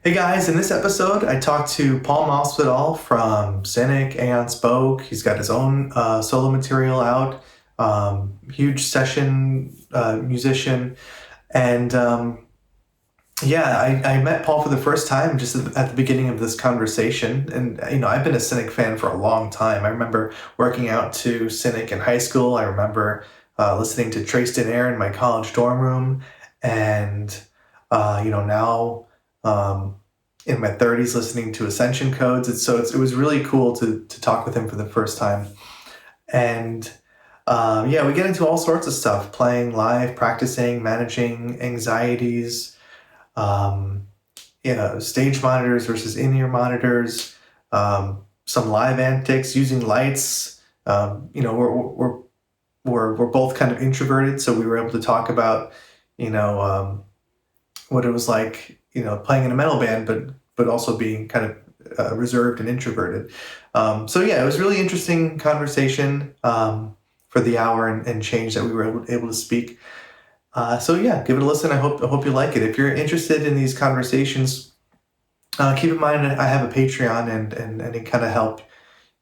Hey guys, in this episode, I talked to Paul Masvidal from Cynic and Spoke. He's got his own solo material out, huge session musician. And I met Paul for the first time just at the beginning of this conversation. And, I've been a Cynic fan for a long time. I remember working out to Cynic in high school. I remember listening to Trace Air in my college dorm room. And, now in my 30s listening to Ascension Codes. It was really cool to talk with him for the first time. And we get into all sorts of stuff, playing live, practicing, managing anxieties, stage monitors versus in-ear monitors, some live antics, using lights. We're both kind of introverted, so we were able to talk about, what it was like, playing in a metal band, but also being kind of reserved and introverted. It was really interesting conversation for the hour and change that we were able to speak. Give it a listen. I hope you like it. If you're interested in these conversations, keep in mind I have a Patreon, and any kind of help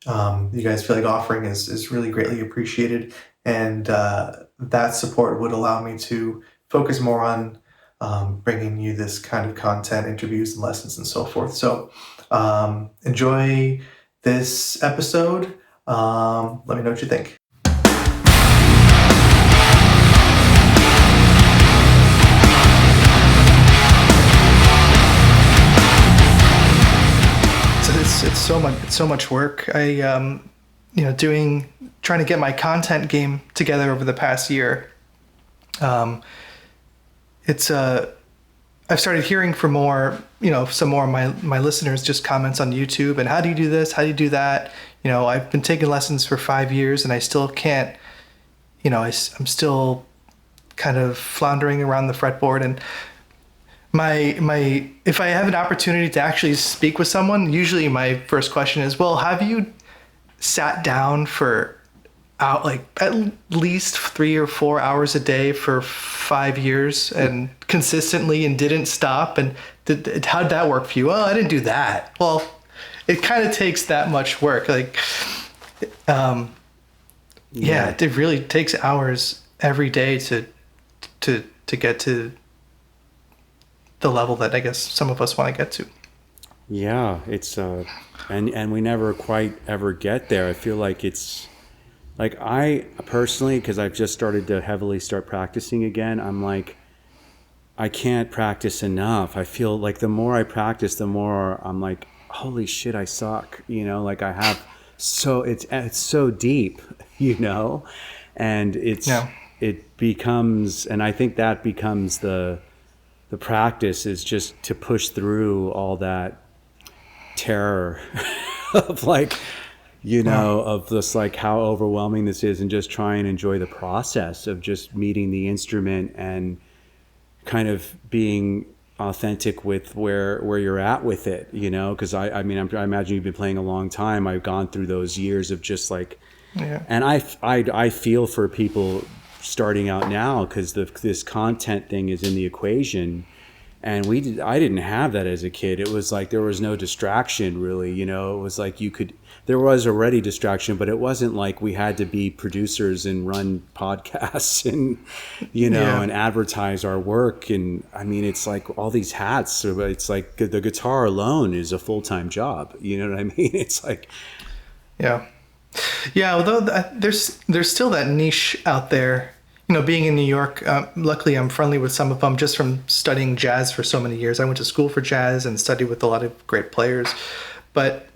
you guys feel like offering is really greatly appreciated. And that support would allow me to focus more on bringing you this kind of content, interviews and lessons and so forth. So enjoy this episode. Let me know what you think. It's so much work. I trying to get my content game together over the past year. I've started hearing from some more of my listeners, just comments on YouTube and how do you do this? How do you do that? I've been taking lessons for 5 years and I still can't, I'm still kind of floundering around the fretboard. And if I have an opportunity to actually speak with someone, usually my first question is, well, have you sat down for at least 3 or 4 hours a day for 5 years and consistently and didn't stop? And how'd that work for you? Well, I didn't do that. Well, it kind of takes that much work. It really takes hours every day to get to the level that I guess some of us want to get to. Yeah, it's and we never quite ever get there. I feel like it's like, I personally, because I've just started to heavily start practicing again, I'm like, I can't practice enough. I feel like the more I practice, the more I'm like, holy shit, I suck. I have it's so deep, and it becomes, and I think that becomes the practice, is just to push through all that terror of of this, how overwhelming this is, and just try and enjoy the process of just meeting the instrument and kind of being authentic with where you're at with it, because I imagine you've been playing a long time. I've gone through those years of just and I feel for people starting out now, because this content thing is in the equation. And I didn't have that as a kid. It was like there was no distraction, really. It was like there was already distraction, but it wasn't like we had to be producers and run podcasts and, and advertise our work. And it's like all these hats. So it's like the guitar alone is a full-time job. You know what I mean? It's like, yeah. Although there's still that niche out there. Being in New York, luckily I'm friendly with some of them just from studying jazz for so many years. I went to school for jazz and studied with a lot of great players. But,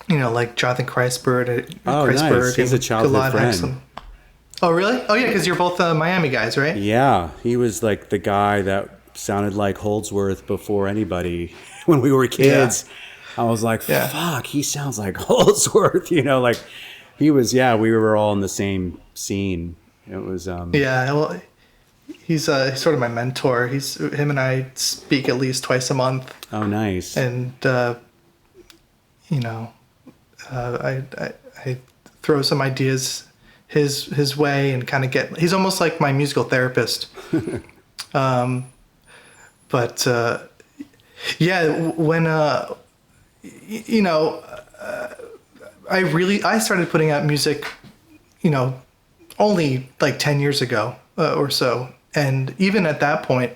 like Jonathan Kreisberg. Nice. He's a childhood friend. Oh, really? Oh, yeah, because you're both Miami guys, right? Yeah, he was like the guy that sounded like Holdsworth before anybody when we were kids. Yeah. I was like, fuck, he sounds like Holdsworth, he was, we were all in the same scene. It was well, he's sort of my mentor. Him and I speak at least twice a month. Oh, nice. And I throw some ideas his way and kind of he's almost like my musical therapist. But Yeah, when you know, I started putting out music, you know, only like 10 years ago or so, and even at that point,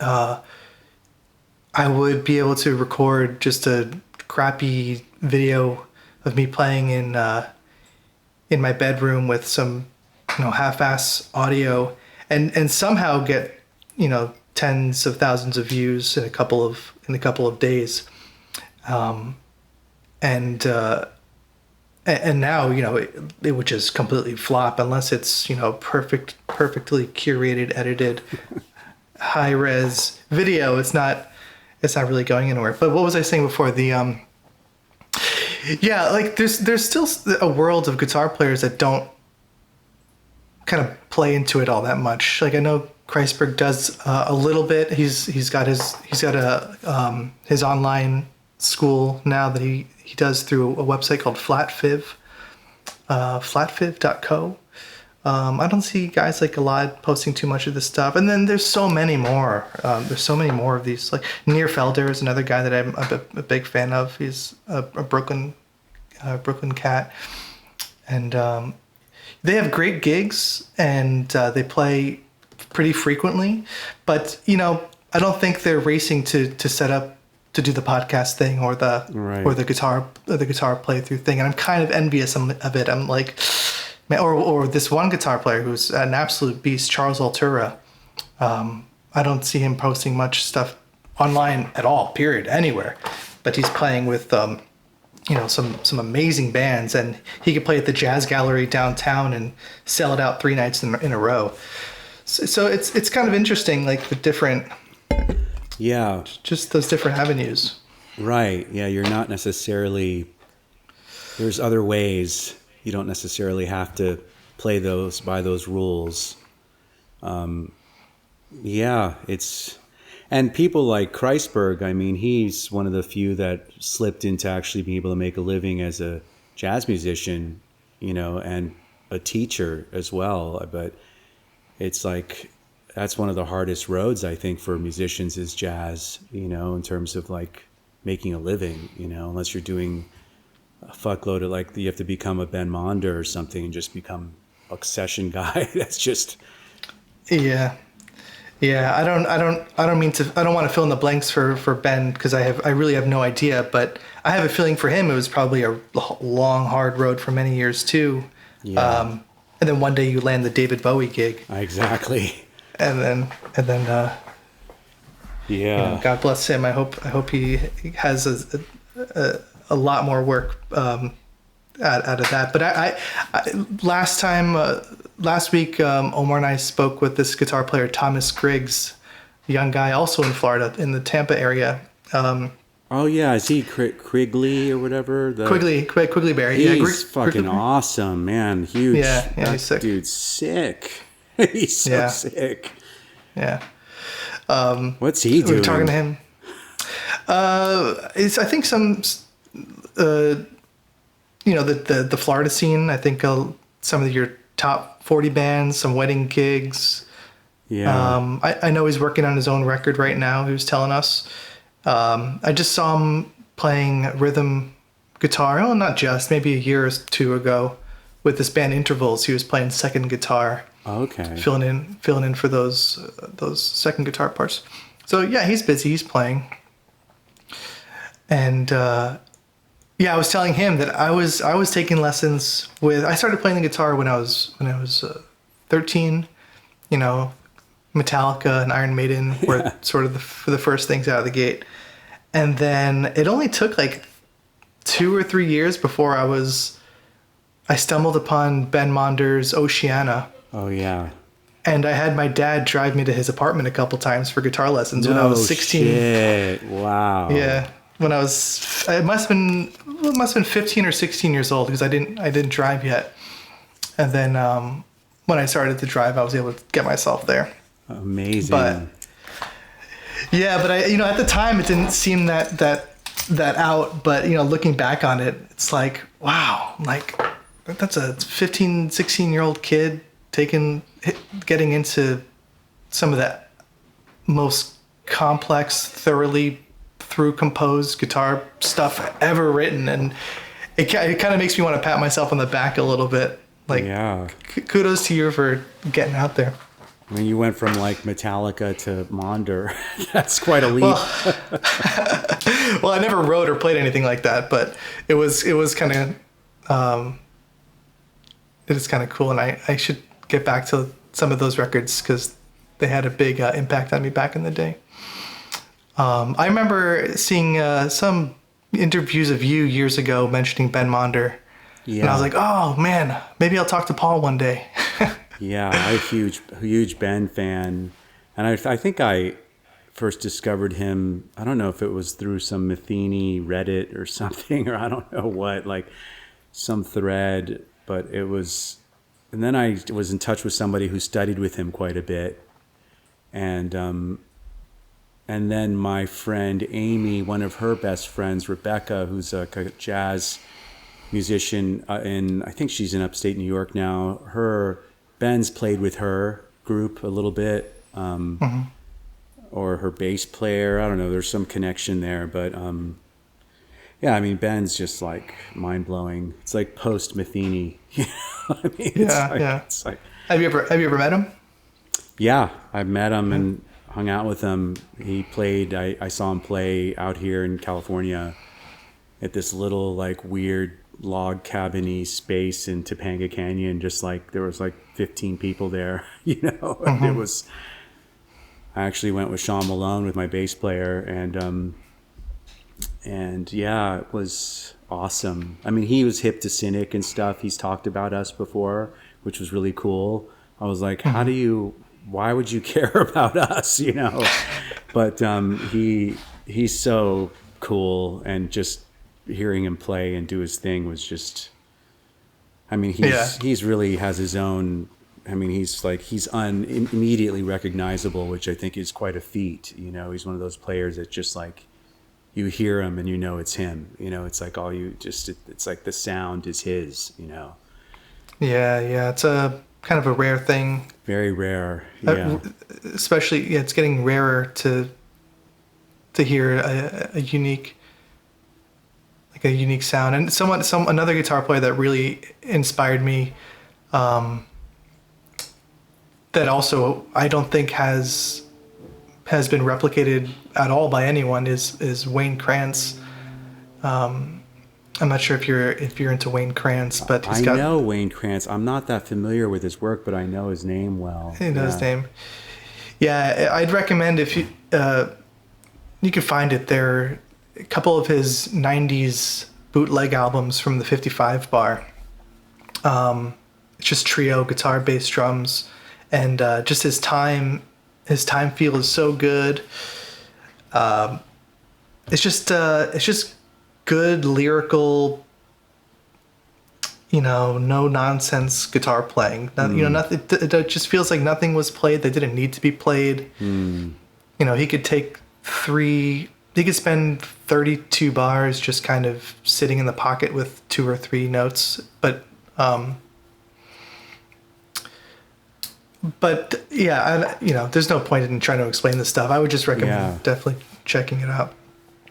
I would be able to record just a crappy video of me playing in my bedroom with some, you know, half-ass audio, and somehow get, you know, tens of thousands of views in a couple of days, and now, you know, it would just completely flop unless it's, you know, perfectly curated, edited, high res video. It's not really going anywhere. But what was I saying before? Yeah, like there's still a world of guitar players that don't kind of play into it all that much. Like I know Kreisberg does a little bit. He's got his online school now that he does through a website called Flatfiv, flatfiv.co. I don't see guys like Gilad posting too much of this stuff. And then there's so many more. There's so many more of these. Like Nir Felder is another guy that I'm a big fan of. He's a Brooklyn cat. And they have great gigs, and they play pretty frequently. But, you know, I don't think they're racing to set up to do the podcast thing or the Right. or the guitar playthrough thing. And I'm kind of envious of it. I'm like... Or this one guitar player who's an absolute beast, Charles Altura. I don't see him posting much stuff online at all, period, anywhere. But he's playing with, you know, some amazing bands, and he could play at the Jazz Gallery downtown and sell it out 3 nights in a row. So it's kind of interesting, like the different, Yeah. just those different avenues. Right. Yeah. You're not necessarily, there's other ways. You don't necessarily have to play those by those rules. Yeah, and people like Kreisberg, I mean, he's one of the few that slipped into actually being able to make a living as a jazz musician, you know, and a teacher as well. But it's like, that's one of the hardest roads, I think, for musicians is jazz, you know, in terms of like making a living, you know, unless you're doing a fuckload of, like, you have to become a Ben Monder or something and just become a session guy. That's just... Yeah. I don't want to fill in the blanks for Ben, because I really have no idea, but I have a feeling for him it was probably a long, hard road for many years too. Yeah. And then one day you land the David Bowie gig. Exactly. And then Yeah. you know, God bless him. I hope he has a lot more work out of that. But I last week, Omar and I spoke with this guitar player, Thomas Griggs, a young guy also in Florida, in the Tampa area. Oh yeah, is he Quigley or whatever? Quigley Berry. He's Yeah, fucking awesome, man. Huge. Yeah, That he's sick. Dude's sick. He's so sick. Yeah. What's he doing? We were talking to him. It's, I think, some, you know, the Florida scene. I think some of your top 40 bands, some wedding gigs. Yeah. I know he's working on his own record right now. He was telling us. I just saw him playing rhythm guitar. Oh, not just, maybe a year or two ago, with this band Intervals. He was playing second guitar. Okay. Filling in for those second guitar parts. So yeah, he's busy. He's playing. And yeah, I was telling him that I was taking lessons with. I started playing the guitar when I was 13. You know, Metallica and Iron Maiden were sort of the first things out of the gate. And then it only took like 2 or 3 years before I stumbled upon Ben Monder's Oceana. Oh yeah. And I had my dad drive me to his apartment a couple times for guitar lessons when I was 16. Shit. Wow. Yeah, when it must have been 15 or 16 years old, because I didn't drive yet. And then when I started to drive, I was able to get myself there. Amazing. But yeah, but at the time it didn't seem that out. But looking back on it, it's like, wow, like that's a 15, 16-year-old kid getting into some of the most complex, thoroughly through composed guitar stuff ever written, and it kind of makes me want to pat myself on the back a little bit. Like, Yeah. Kudos to you for getting out there. I mean, you went from like Metallica to Monder. That's quite a leap. Well, I never wrote or played anything like that, but it was kind of it is kind of cool, and I should get back to some of those records because they had a big impact on me back in the day. I remember seeing some interviews of you years ago mentioning Ben Monder. Yeah. And I was like, oh man, maybe I'll talk to Paul one day. Yeah, I'm a huge Ben fan. And I think I first discovered him, I don't know if it was through some Matheny Reddit or something, or I don't know what, like some thread, but it was, and then I was in touch with somebody who studied with him quite a bit. And then my friend Amy, one of her best friends, Rebecca, who's a jazz musician, and I think she's in upstate New York now. Ben's played with her group a little bit, or her bass player. I don't know. There's some connection there, but yeah. I mean, Ben's just like mind blowing. It's like post Matheny. You know? I mean, It's like, Have you ever met him? Yeah, I've met him and hung out with him. He played. I saw him play out here in California at this little like weird log cabin-y space in Topanga Canyon. Just like there was like 15 people there, you know. And it was. I actually went with Sean Malone with my bass player, and yeah, it was awesome. I mean, he was hip to Cynic and stuff. He's talked about us before, which was really cool. I was like, why would you care about us, you know? But he's so cool, and just hearing him play and do his thing was just, I mean, he's really has his own, I mean, he's immediately recognizable, which I think is quite a feat. You know, he's one of those players that just like, you hear him and you know it's him. You know, it's like it's like the sound is his, you know. Yeah, it's a kind of a rare thing. Very rare, yeah. Especially, it's getting rarer to hear a unique sound. And another guitar player that really inspired me, that also I don't think has been replicated at all by anyone is Wayne Krantz. I'm not sure if you're into Wayne Krantz, but I know Wayne Krantz. I'm not that familiar with his work, but I know his name well. I know his name. Yeah, I'd recommend if you could find it. There are a couple of his '90s bootleg albums from the 55 bar. It's just trio, guitar, bass, drums, and just his time feel is so good. It's just good lyrical, you know, no nonsense guitar playing. You know, nothing. It just feels like nothing was played that didn't need to be played. You know, he could spend 32 bars just kind of sitting in the pocket with 2 or 3 notes, but yeah, you know, there's no point in trying to explain this stuff. I would just recommend definitely checking it out.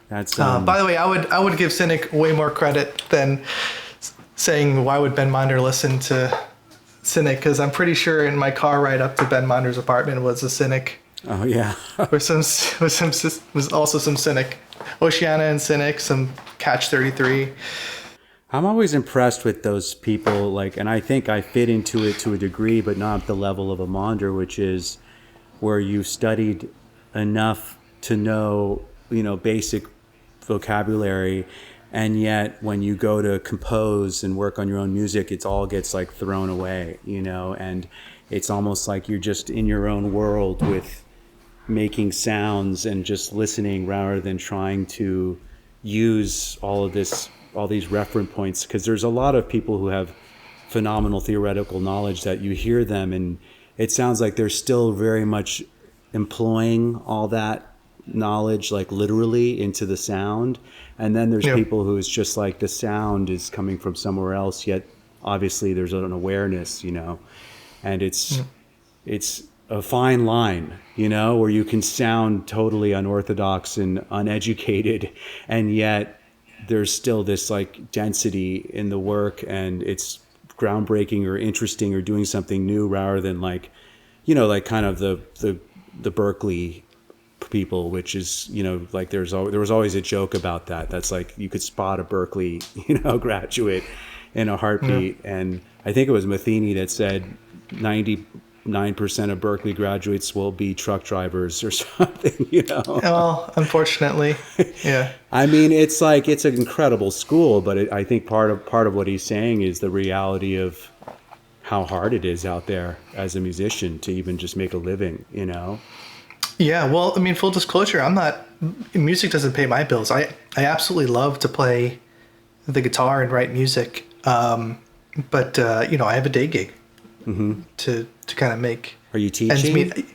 That's by the way, I would give Cynic way more credit than saying why would Ben Monder listen to Cynic, because I'm pretty sure in my car ride up to Ben Monder's apartment was a Cynic. Oh yeah. was also some Cynic, Oceana and Cynic, some Catch 33. I'm always impressed with those people, like, and I think I fit into it to a degree, but not at the level of a Monder, which is where you studied enough to know, you know, basic vocabulary, and yet when you go to compose and work on your own music, it all gets like thrown away, you know, and it's almost like you're just in your own world with making sounds and just listening rather than trying to use all these reference points, because there's a lot of people who have phenomenal theoretical knowledge that you hear them and it sounds like they're still very much employing all that knowledge like literally into the sound, and then there's people who is just like the sound is coming from somewhere else, yet obviously there's an awareness, you know, and it's a fine line, you know, where you can sound totally unorthodox and uneducated, and yet there's still this like density in the work, and it's groundbreaking or interesting or doing something new, rather than like, you know, like kind of the Berkeley people, which is, you know, like there was always a joke about that. That's like you could spot a Berkeley, you know, graduate in a heartbeat. And I think it was Matheny that said 99% of Berkeley graduates will be truck drivers or something, you know. Well, unfortunately, yeah. I mean, it's like it's an incredible school, but I think part of what he's saying is the reality of how hard it is out there as a musician to even just make a living, you know. Yeah, well, I mean, full disclosure, music doesn't pay my bills. I absolutely love to play the guitar and write music. But you know, I have a day gig to kind of make. Are you teaching?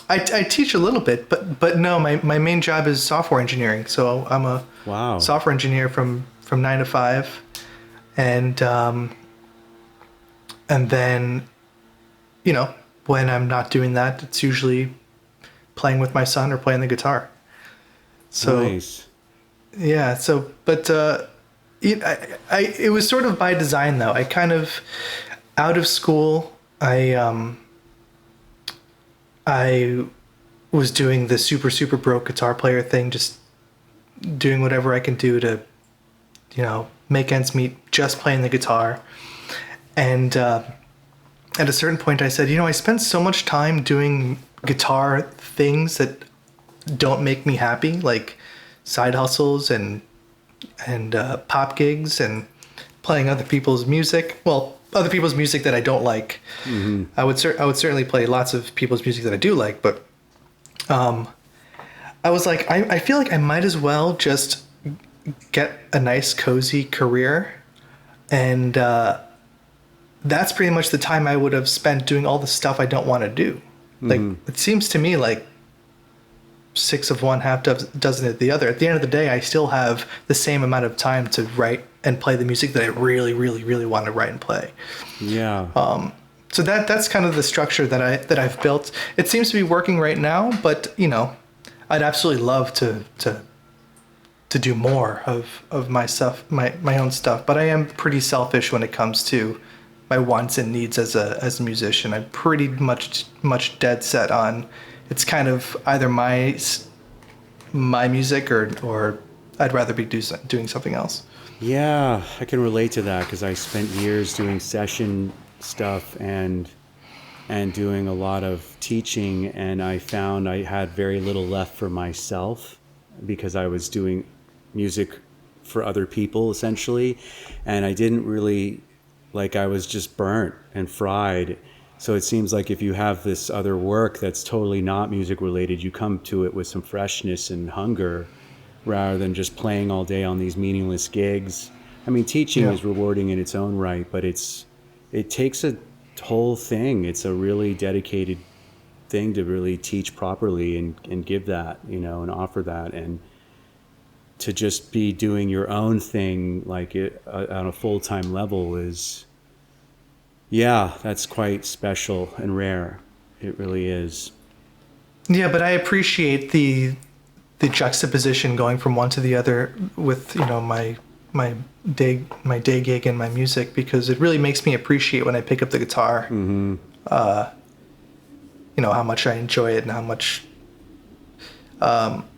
I teach a little bit, but no, my main job is software engineering. So I'm a software engineer from 9 to 5. And then, you know, when I'm not doing that, it's usually playing with my son or playing the guitar. So, nice. Yeah. So, but it was sort of by design, though. I kind of, out of school, I was doing the super broke guitar player thing, just doing whatever I can do to, you know, make ends meet, just playing the guitar. And at a certain point I said, you know, I spend so much time doing guitar things that don't make me happy, like side hustles and pop gigs and playing other people's music. Well, other people's music that I don't like. Mm-hmm. I would certainly play lots of people's music that I do like, but I was like, I feel like I might as well just get a nice cozy career, and that's pretty much the time I would have spent doing all the stuff I don't want to do. Like, it seems to me like 6 of one, half dozen of the other. At the end of the day, I still have the same amount of time to write and play the music that I really, really, really want to write and play. Yeah. So that's kind of the structure that I've built. It seems to be working right now, but you know, I'd absolutely love to do more of my stuff, my own stuff. But I am pretty selfish when it comes to my wants and needs as a musician. I'm pretty much dead set on it's kind of either my music or I'd rather be doing something else. Yeah, I can relate to that because I spent years doing session stuff and doing a lot of teaching, and I found I had very little left for myself because I was doing music for other people essentially, and I didn't really, like, I was just burnt and fried. So it seems like if you have this other work that's totally not music related, you come to it with some freshness and hunger rather than just playing all day on these meaningless gigs. I mean, teaching is rewarding in its own right, but it takes a whole thing. It's a really dedicated thing to really teach properly and give that, you know, and offer that. And to just be doing your own thing like it on a full-time level is, yeah, that's quite special and rare. It really is. Yeah, but I appreciate the juxtaposition going from one to the other with, you know, my day gig and my music, because it really makes me appreciate when I pick up the guitar. You know, how much I enjoy it and how much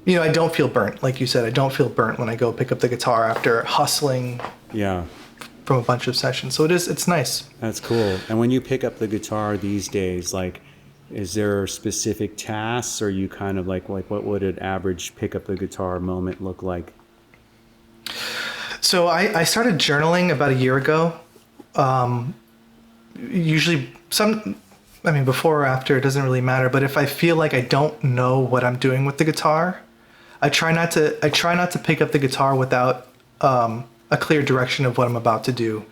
you know, I don't feel burnt. Like you said, I don't feel burnt when I go pick up the guitar after hustling from a bunch of sessions. So it's nice. That's cool. And when you pick up the guitar these days, like, is there specific tasks, or you kind of like what would an average pick up the guitar moment look like? So I started journaling about a year ago. Usually before or after, it doesn't really matter. But if I feel like I don't know what I'm doing with the guitar, I try not to pick up the guitar without a clear direction of what I'm about to do.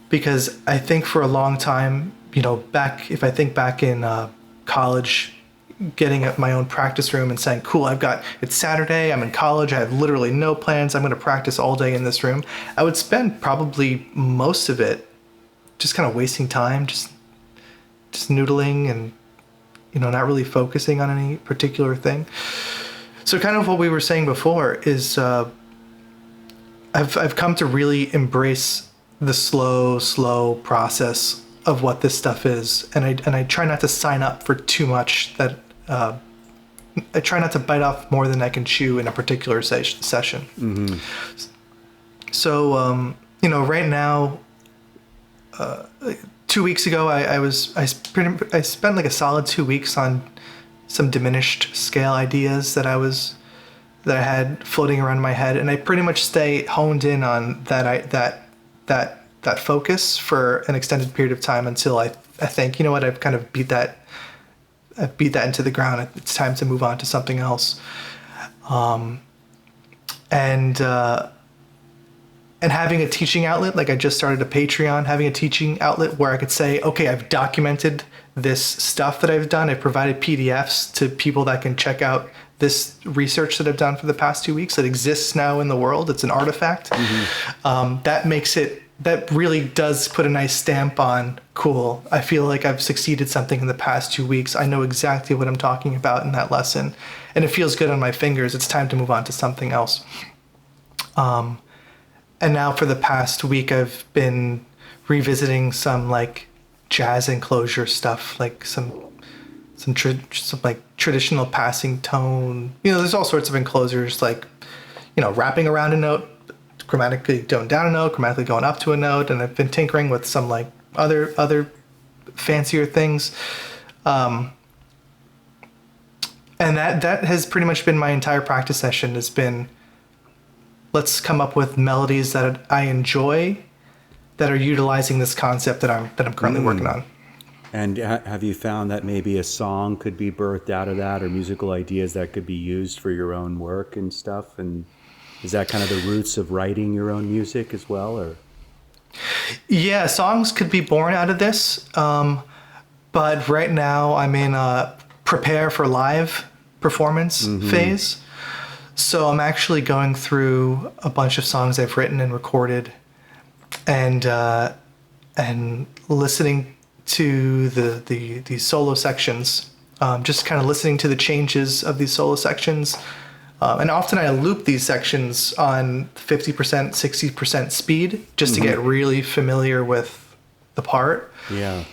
Because I think for a long time, you know, if I think back in college, getting at my own practice room and saying, cool, it's Saturday, I'm in college, I have literally no plans, I'm going to practice all day in this room. I would spend probably most of it just kind of wasting time, just noodling and not really focusing on any particular thing. So kind of what we were saying before is I've come to really embrace the slow process of what this stuff is, and I try not to sign up for too much. That I try not to bite off more than I can chew in a particular session. Mm-hmm. So right now, 2 weeks ago, I spent like a solid 2 weeks on some diminished scale ideas that I had floating around in my head, and I pretty much stay honed in on that focus for an extended period of time until I think, you know what, I've kind of beat that into the ground. It's time to move on to something else. And having a teaching outlet, like I just started a Patreon, having a teaching outlet where I could say, okay, I've documented this stuff that I've done. I've provided PDFs to people that can check out this research that I've done for the past 2 weeks that exists now in the world. It's an artifact. Mm-hmm. That really does put a nice stamp on, cool, I feel like I've succeeded something in the past 2 weeks. I know exactly what I'm talking about in that lesson. And it feels good on my fingers. It's time to move on to something else. And now for the past week, I've been revisiting some like jazz enclosure stuff, like some like traditional passing tone. There's all sorts of enclosures, like, wrapping around a note, grammatically going down a note, grammatically going up to a note. And I've been tinkering with some like other fancier things. And that has pretty much been my entire practice session, has been, let's come up with melodies that I enjoy that are utilizing this concept that I'm currently working on. And have you found that maybe a song could be birthed out of that, or musical ideas that could be used for your own work and stuff? And is that kind of the roots of writing your own music as well, or? Yeah, songs could be born out of this. But right now I'm in a prepare for live performance phase. So I'm actually going through a bunch of songs I've written and recorded, and listening to the solo sections, just kind of listening to the changes of these solo sections. And often I loop these sections on 50%, 60% speed just to get really familiar with the part. Yeah.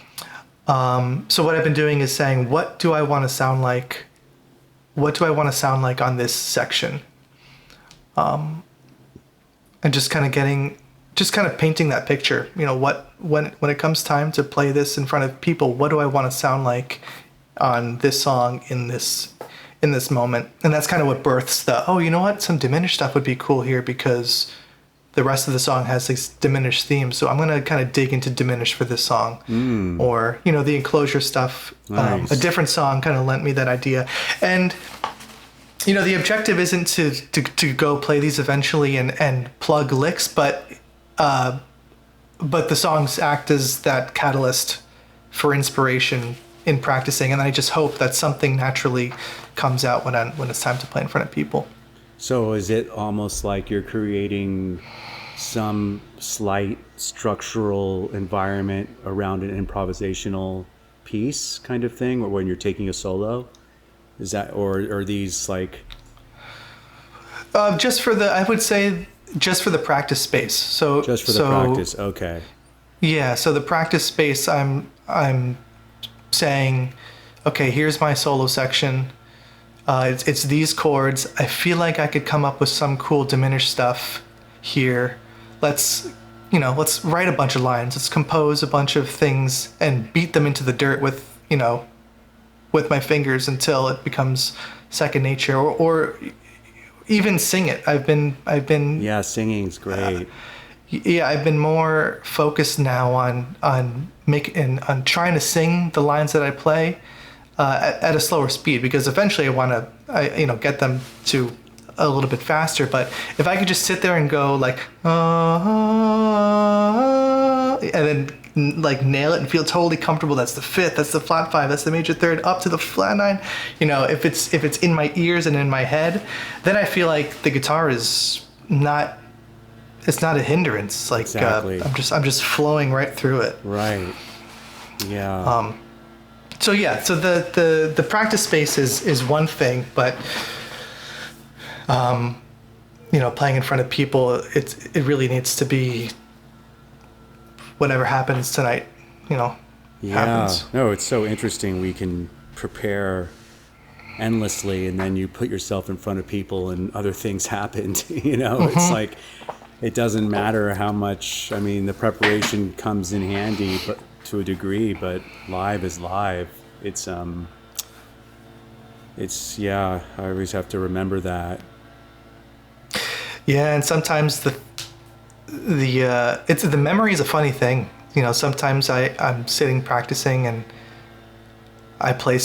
So what I've been doing is saying, what do I want to sound like? What do I want to sound like on this section? And just kind of painting that picture. When it comes time to play this in front of people, what do I want to sound like on this song in this moment? And that's kind of what births some diminished stuff would be cool here, because the rest of the song has this diminished theme. So I'm going to kind of dig into diminished for this song. Or, the enclosure stuff. Nice. A different song kind of lent me that idea. And, the objective isn't to go play these eventually and plug licks, but the songs act as that catalyst for inspiration in practicing. And I just hope that something naturally comes out when it's time to play in front of people. So is it almost like you're creating some slight structural environment around an improvisational piece kind of thing, or when you're taking a solo? Is that, or are these like... just for the practice space. So just for the practice, okay. Yeah, so the practice space, I'm saying, okay, here's my solo section. It's these chords. I feel like I could come up with some cool diminished stuff here. Let's write a bunch of lines. Let's compose a bunch of things and beat them into the dirt with my fingers until it becomes second nature, or even sing it. I've been Yeah, singing's great. I've been more focused now on trying to sing the lines that I play at a slower speed, because eventually I want to get them to a little bit faster. But if I could just sit there and go like and then like nail it and feel totally comfortable, that's the fifth, that's the flat five, that's the major third, up to the flat nine, if it's in my ears and in my head, then I feel like the guitar is not a hindrance. Like exactly. I'm just flowing right through it. Right. Yeah. So yeah, so the practice space is one thing, but playing in front of people, it really needs to be whatever happens tonight, happens. No, it's so interesting. We can prepare endlessly, and then you put yourself in front of people and other things happen. It's like, it doesn't matter how much, the preparation comes in handy, but to a degree, but live is live. I always have to remember that. Yeah, and sometimes the memory is a funny thing. Sometimes I'm sitting practicing and I'm playing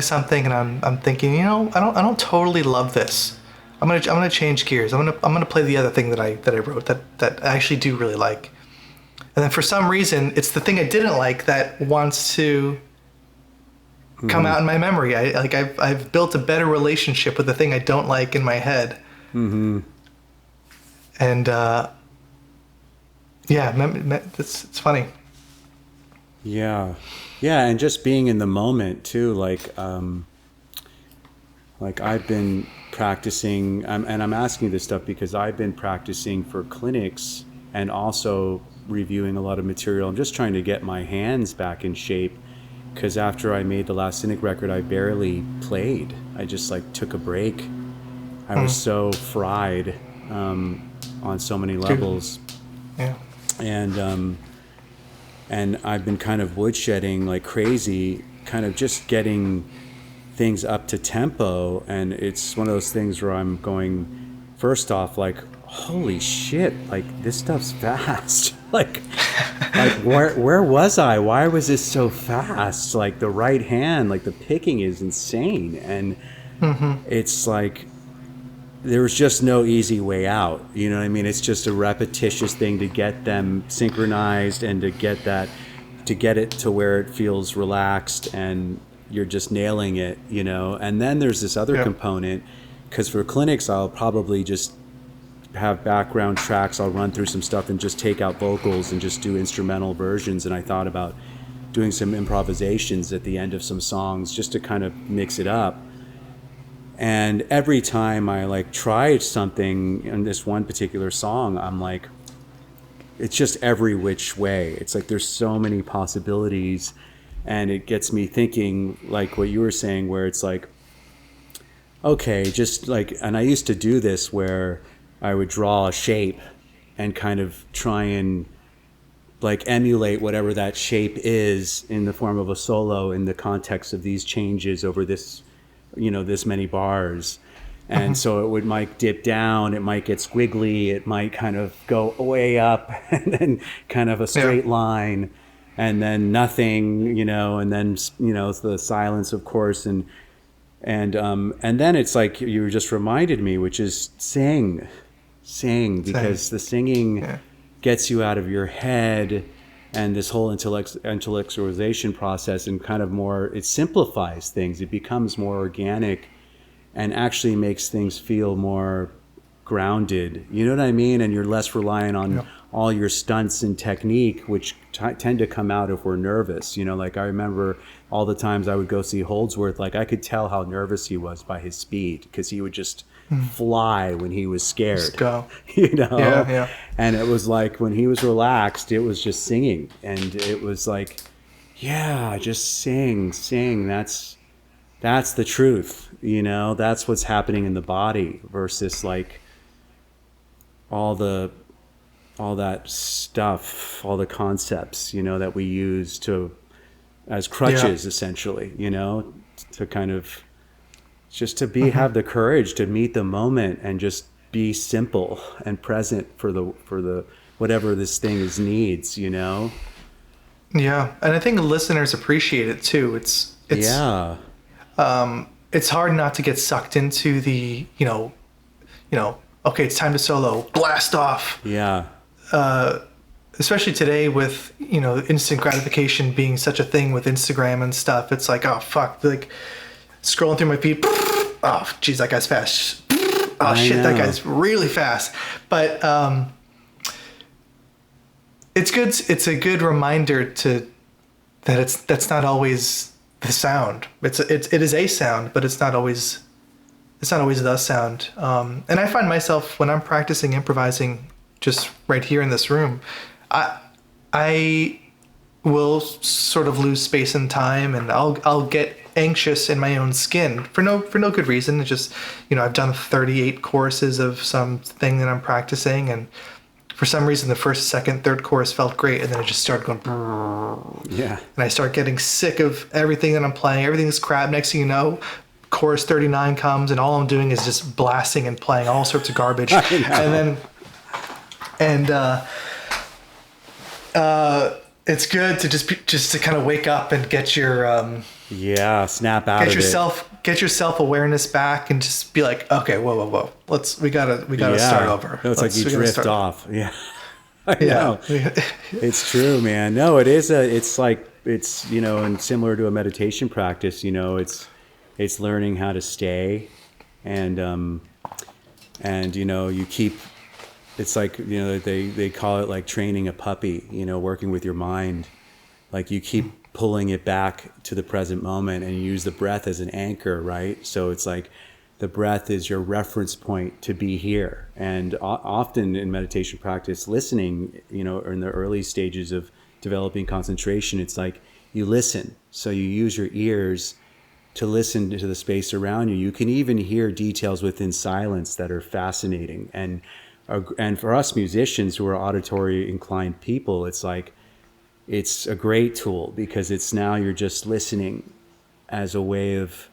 something and I'm thinking, I don't totally love this. I'm gonna change gears. I'm gonna play the other thing that I wrote that I actually do really like. And then for some reason, it's the thing I didn't like that wants to come out in my memory. I've built a better relationship with the thing I don't like in my head. Mm-hmm. And it's funny. Yeah, and just being in the moment too. Like I've been practicing, and I'm asking this stuff because I've been practicing for clinics and also reviewing a lot of material. I'm just trying to get my hands back in shape, because after I made the last Cynic record, I barely played. I just took a break. I was so fried on so many levels. Yeah. And I've been kind of woodshedding like crazy, kind of just getting things up to tempo. And it's one of those things where I'm going, first off, holy shit, this stuff's fast. Where was I? Why was this so fast? The right hand, the picking is insane. And it's there's just no easy way out. You know what I mean? It's just a repetitious thing to get them synchronized and to get it to where it feels relaxed and you're just nailing it, And then there's this other component, because for clinics, I'll probably just have background tracks. I'll run through some stuff and just take out vocals and just do instrumental versions. And I thought about doing some improvisations at the end of some songs just to kind of mix it up. And every time I tried something in this one particular song, I'm it's just every which way. It's there's so many possibilities, and it gets me thinking, what you were saying, where it's okay, just and I used to do this where I would draw a shape and kind of try and emulate whatever that shape is in the form of a solo in the context of these changes over this, this many bars. And so it might dip down, it might get squiggly, it might kind of go way up and then kind of a straight line and then nothing, and then, it's the silence, of course. And then it's you just reminded me, which is sing, because the singing gets you out of your head, and this whole intellectualization process, and kind of more, it simplifies things. It becomes more organic and actually makes things feel more grounded. You know what I mean? And you're less reliant on all your stunts and technique, which tend to come out if we're nervous. I remember all the times I would go see Holdsworth, I could tell how nervous he was by his speed, because he would just fly when he was scared. Just go. Yeah. And it was when he was relaxed, it was just singing, and it was just sing. That's the truth. That's what's happening in the body, versus all that stuff, all the concepts, that we use as crutches, essentially, to kind of just to have the courage to meet the moment and just be simple and present for the whatever this thing needs. Yeah, and I think the listeners appreciate it too. It's hard not to get sucked into the okay, it's time to solo, blast off. Yeah. Especially today with instant gratification being such a thing with Instagram and stuff. It's oh fuck, scrolling through my feed. Oh geez, that guy's fast. Oh shit, that guy's really fast. But it's good. It's a good reminder that's not always the sound. It is a sound, but it's not always the sound. And I find myself when I'm practicing improvising, just right here in this room, I will sort of lose space and time, and I'll get anxious in my own skin for no good reason. It's just, I've done 38 choruses of something that I'm practicing, and for some reason the first, second, third chorus felt great, and then it just started going Yeah. and I start getting sick of everything that I'm playing. Everything's crap. Next thing you know, chorus 39 comes, and all I'm doing is just blasting and playing all sorts of garbage. It's good to just to kind of wake up and get your snap out of get your self awareness back, and just be like, okay, whoa, we gotta start over. No, it's like you drift off. Yeah, I know. Yeah. It's true, man. No, it is and similar to a meditation practice. It's learning how to stay, and you keep. It's like, they call it like training a puppy, working with your mind. Like you keep pulling it back to the present moment, and you use the breath as an anchor, right? So it's like the breath is your reference point to be here. And often in meditation practice, listening, or in the early stages of developing concentration, it's like you listen. So you use your ears to listen to the space around you. You can even hear details within silence that are fascinating. And for us musicians who are auditory inclined people, it's like, it's a great tool, because it's now you're just listening as a way of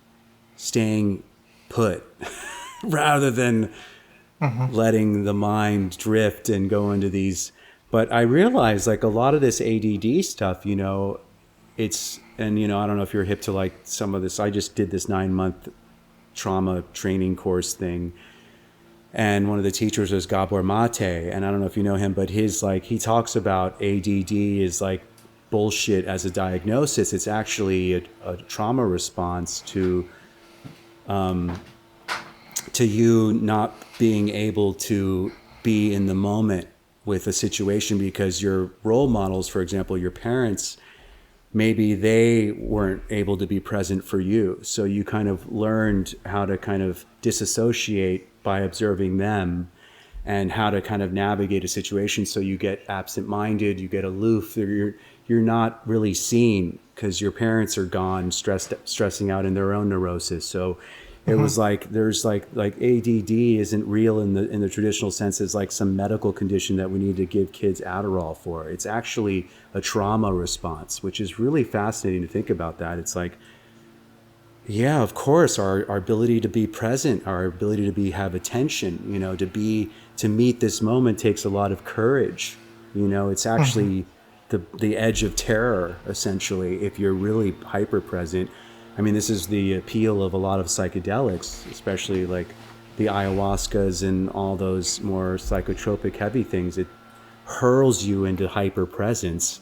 staying put rather than letting the mind drift and go into these. But I realize, like, a lot of this ADD stuff, I don't know if you're hip to like some of this. I just did this 9-month trauma training course thing. And one of the teachers was Gabor Mate, and I don't know if you know him, but he talks about ADD is like bullshit as a diagnosis. It's actually a trauma response to you not being able to be in the moment with a situation, because your role models, for example, your parents, maybe they weren't able to be present for you. So you kind of learned how to kind of disassociate by observing them, and how to kind of navigate a situation. So you get absent-minded, you get aloof, you're not really seen because your parents are gone, stressing out in their own neurosis. So it was like, there's like ADD isn't real in the traditional sense as like some medical condition that we need to give kids Adderall for. It's actually a trauma response, which is really fascinating to think about that. It's like, yeah, of course, our ability to be present, our ability to have attention, to meet this moment takes a lot of courage. It's actually the edge of terror, essentially, if you're really hyper present. I mean, this is the appeal of a lot of psychedelics, especially like the ayahuascas and all those more psychotropic heavy things. It hurls you into hyper presence,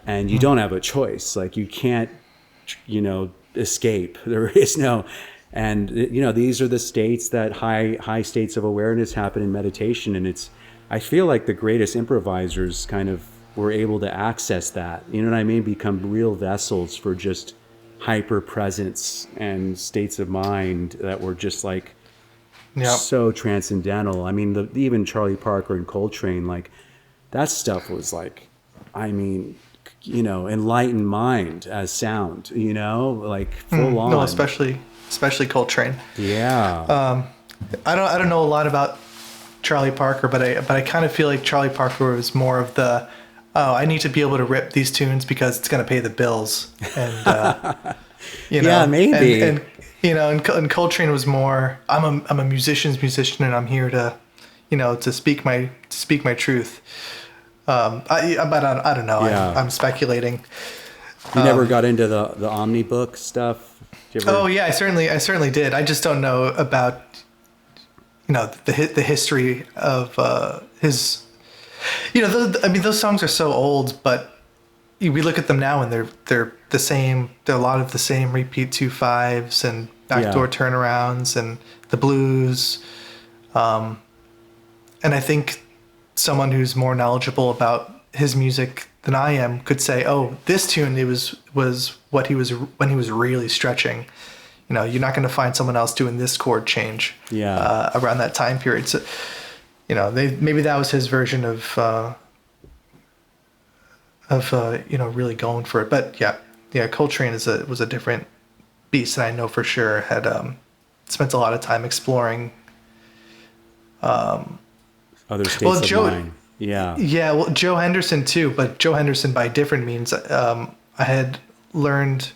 and you don't have a choice. Like you can't, escape. There is no, and these are the states that high states of awareness happen in meditation. And I feel like the greatest improvisers kind of were able to access that, you know what I mean? Become real vessels for just hyper presence and states of mind that were just like so transcendental. I mean, even Charlie Parker and Coltrane, like that stuff was like, I mean, enlightened mind as sound, like full on. No, especially Coltrane. Yeah. I don't know a lot about Charlie Parker, but I kind of feel like Charlie Parker was more of the, I need to be able to rip these tunes because it's going to pay the bills, and yeah, maybe. And Coltrane was more, I'm a musician's musician, and I'm here to, to speak my truth. But I don't know. Yeah. I'm speculating. You never got into the Omnibook stuff? Oh yeah, I certainly did. I just don't know about the history of his. I mean, those songs are so old, but we look at them now and they're the same. They're a lot of the same repeat 2/5s and backdoor turnarounds and the blues. And I think someone who's more knowledgeable about his music than I am could say, oh, this tune was what he was when he was really stretching. You know, you're not going to find someone else doing this chord change around that time period. So, you know, maybe that was his version of you know, really going for it. But yeah, Coltrane was a different beast, and I know for sure had spent a lot of time exploring other states of mind. Yeah, well, Joe Henderson too, but Joe Henderson by different means. I had learned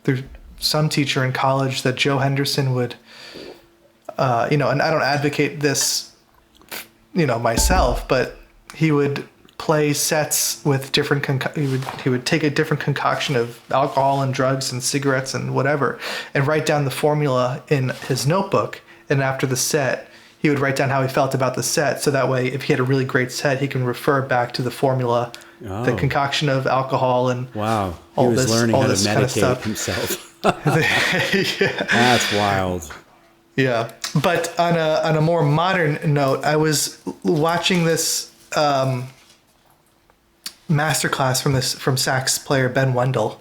through some teacher in college that Joe Henderson would, you know, and I don't advocate this, you know, myself, but he would play sets with different, he would take a different concoction of alcohol and drugs and cigarettes and whatever, and write down the formula in his notebook, and after the set, he would write down how he felt about the set, so that way, if he had a really great set, he can refer back to the formula, the concoction of alcohol and wow, he was learning how to medicate himself. Yeah. That's wild. Yeah, but on a more modern note, I was watching this masterclass from sax player Ben Monder.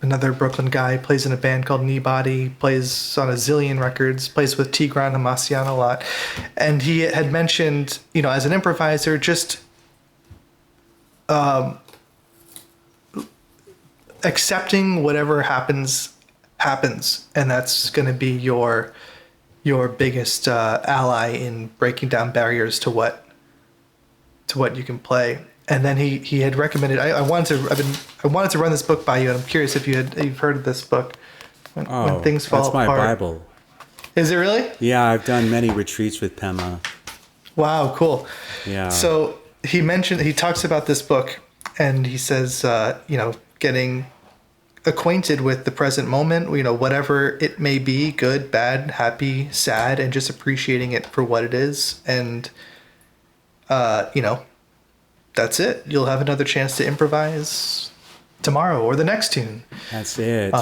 Another Brooklyn guy, plays in a band called Knee-Body, plays on a zillion records, plays with Tigran Hamasyan a lot. And he had mentioned, you know, as an improviser, just accepting whatever happens, and that's going to be your biggest ally in breaking down barriers to what you can play. And then he had recommended. I wanted to run this book by you, and I'm curious if you've heard of this book. When Things Fall Apart. That's my Bible. Is it really? Yeah, I've done many retreats with Pema. Wow, cool. Yeah. So he talks about this book, and he says, you know, getting acquainted with the present moment, you know, whatever it may be, good, bad, happy, sad, and just appreciating it for what it is, and you know. That's it. You'll have another chance to improvise tomorrow or the next tune. That's it.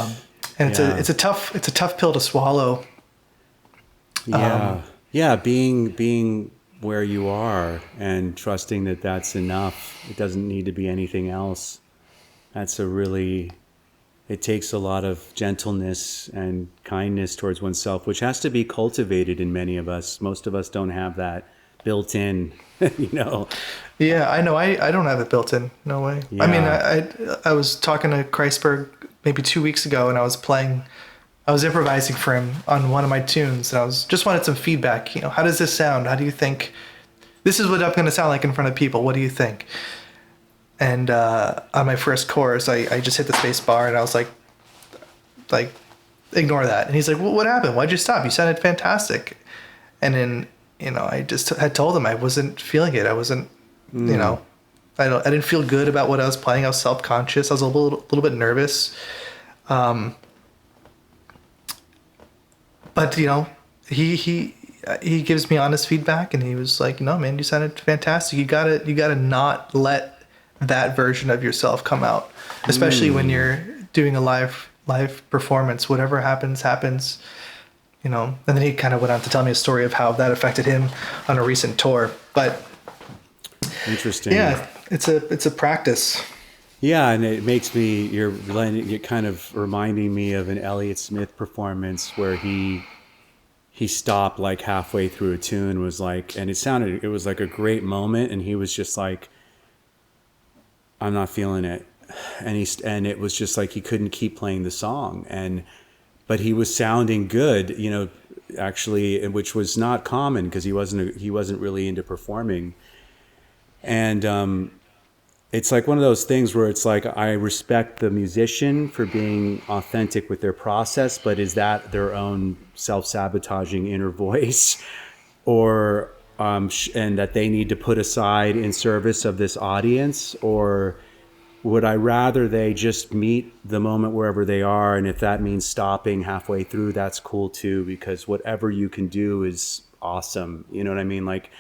And it's a tough pill to swallow. Yeah. Being where you are and trusting that that's enough. It doesn't need to be anything else. It takes a lot of gentleness and kindness towards oneself, which has to be cultivated in many of us. Most of us don't have that built in, you know. Yeah, I know. I don't have it built in. No way. Yeah. I mean, I was talking to Kreisberg maybe 2 weeks ago, and I was improvising for him on one of my tunes, and I just wanted some feedback. You know, how does this sound? How do you think this is what I'm going to sound like in front of people? What do you think? And on my first chorus, I just hit the space bar, and I was like, ignore that. And he's like, well, what happened? Why'd you stop? You sounded fantastic. And then, you know, I just had told him I wasn't feeling it. I wasn't. You know, I didn't feel good about what I was playing. I was self-conscious. I was a little bit nervous. But you know, he gives me honest feedback, and he was like, "No, man, you sounded fantastic. You gotta not let that version of yourself come out, especially when you're doing a live performance. Whatever happens." You know, and then he kind of went on to tell me a story of how that affected him on a recent tour, but. Interesting. Yeah, it's a practice. Yeah, and it makes me you're kind of reminding me of an Elliott Smith performance where he stopped like halfway through a tune, was like, and it was like a great moment, and he was just like, I'm not feeling it, and it was just like he couldn't keep playing the song, but he was sounding good, you know, actually, which was not common because he wasn't really into performing. And it's like one of those things where it's like I respect the musician for being authentic with their process, but is that their own self-sabotaging inner voice, or and that they need to put aside in service of this audience, or would I rather they just meet the moment wherever they are, and if that means stopping halfway through, that's cool too, because whatever you can do is awesome. You know what I mean? Like,